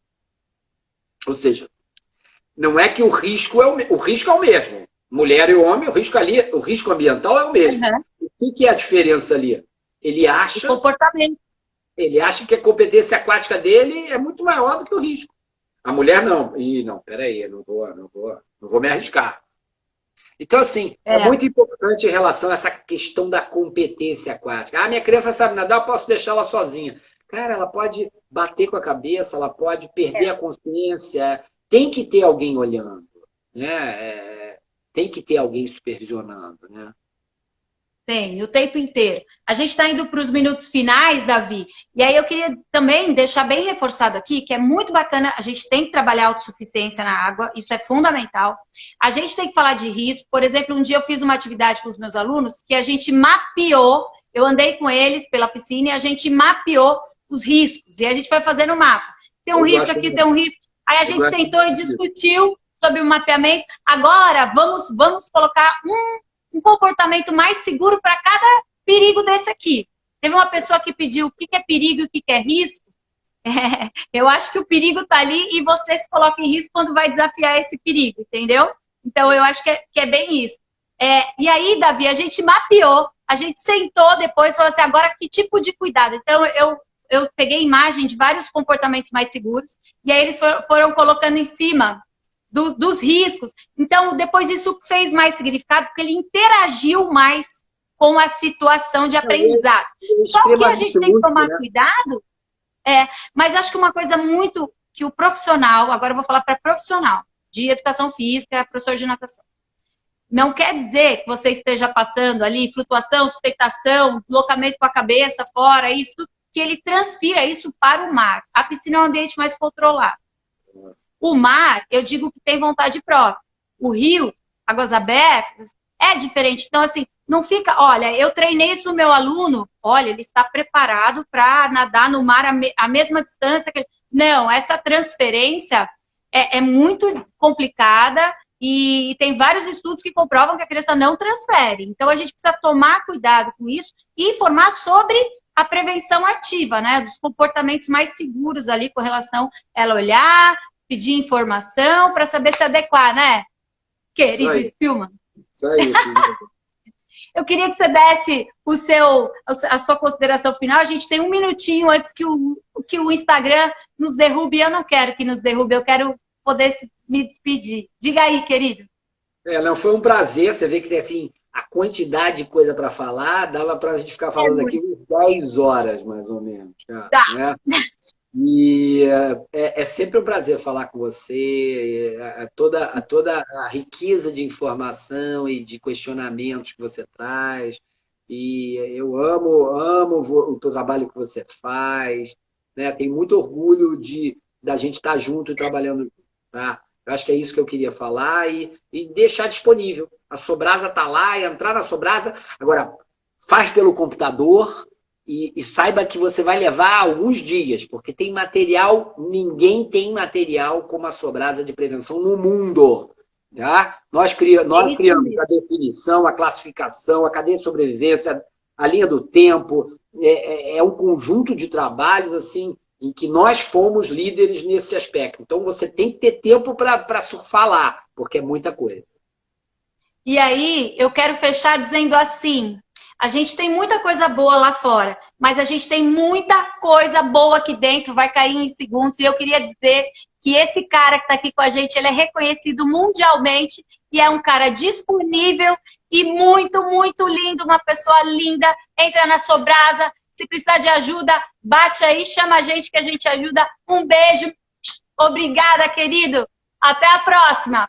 Ou seja, não é que o risco é o mesmo. Mulher e homem, o risco ambiental é o mesmo. O que é a diferença ali? Ele acha... O comportamento. Ele acha que a competência aquática dele é muito maior do que o risco. A mulher não. Peraí, não vou me arriscar. Então, assim, é muito importante em relação a essa questão da competência aquática. Minha criança sabe nadar, eu posso deixar ela sozinha. Cara, ela pode bater com a cabeça, ela pode perder a consciência. Tem que ter alguém olhando, né? Tem que ter alguém supervisionando, né? Tem, o tempo inteiro. A gente está indo para os minutos finais, Davi, e aí eu queria também deixar bem reforçado aqui, que é muito bacana, a gente tem que trabalhar a autossuficiência na água, isso é fundamental. A gente tem que falar de risco. Por exemplo, um dia eu fiz uma atividade com os meus alunos que a gente mapeou, eu andei com eles pela piscina e a gente mapeou os riscos, e a gente foi fazendo o mapa. Tem um risco aqui, tem um risco. Aí a gente sentou e discutiu sobre o mapeamento. Agora, vamos colocar um comportamento mais seguro para cada perigo desse aqui. Teve uma pessoa que pediu o que é perigo e o que é risco. Eu acho que o perigo está ali e você se coloca em risco quando vai desafiar esse perigo, entendeu? Então, eu acho que é bem isso. E aí, Davi, a gente mapeou, a gente sentou depois e falou assim, agora que tipo de cuidado? Então, eu peguei imagem de vários comportamentos mais seguros e aí eles foram colocando em cima dos riscos. Então, depois isso fez mais significado, porque ele interagiu mais com a situação de aprendizado. Só que a gente tem que tomar cuidado, mas acho que uma coisa muito que o profissional, agora eu vou falar para profissional de educação física, professor de natação, não quer dizer que você esteja passando ali flutuação, sustentação, deslocamento com a cabeça fora, isso, que ele transfira isso para o mar. A piscina é um ambiente mais controlado. O mar, eu digo que tem vontade própria. O rio, águas abertas, é diferente. Então, assim, não fica... Olha, eu treinei isso no meu aluno. Olha, ele está preparado para nadar no mar a mesma distância. Não, essa transferência é muito complicada e tem vários estudos que comprovam que a criança não transfere. Então, a gente precisa tomar cuidado com isso e informar sobre a prevenção ativa, né? Dos comportamentos mais seguros ali com relação a ela olhar, pedir informação para saber se adequar, né? Querido Spielmann. Isso aí. Eu queria que você desse a sua consideração final. A gente tem um minutinho antes que o Instagram nos derrube. Eu não quero que nos derrube, eu quero poder me despedir. Diga aí, querido. Não, foi um prazer. Você vê que tem assim, a quantidade de coisa para falar, dava para a gente ficar falando aqui 10 horas, mais ou menos. Tá. Né? E é sempre um prazer falar com você, toda a riqueza de informação e de questionamentos que você traz. E eu amo o trabalho que você faz, né? Tenho muito orgulho da gente estar junto e trabalhando. Tá? Eu acho que é isso que eu queria falar e deixar disponível. A Sobrasa está lá, entrar na Sobrasa. Agora, faz pelo computador. E saiba que você vai levar alguns dias, porque tem material, ninguém tem material como a Sobrasa de prevenção no mundo. Tá? Nós criamos a definição, a classificação, a cadeia de sobrevivência, a linha do tempo. É um conjunto de trabalhos assim em que nós fomos líderes nesse aspecto. Então você tem que ter tempo para surfar lá, porque é muita coisa. E aí, eu quero fechar dizendo assim... A gente tem muita coisa boa lá fora, mas a gente tem muita coisa boa aqui dentro, vai cair em segundos. E eu queria dizer que esse cara que está aqui com a gente, ele é reconhecido mundialmente e é um cara disponível e muito, muito lindo, uma pessoa linda. Entra na Sobrasa, se precisar de ajuda, bate aí, chama a gente que a gente ajuda. Um beijo, obrigada, querido. Até a próxima.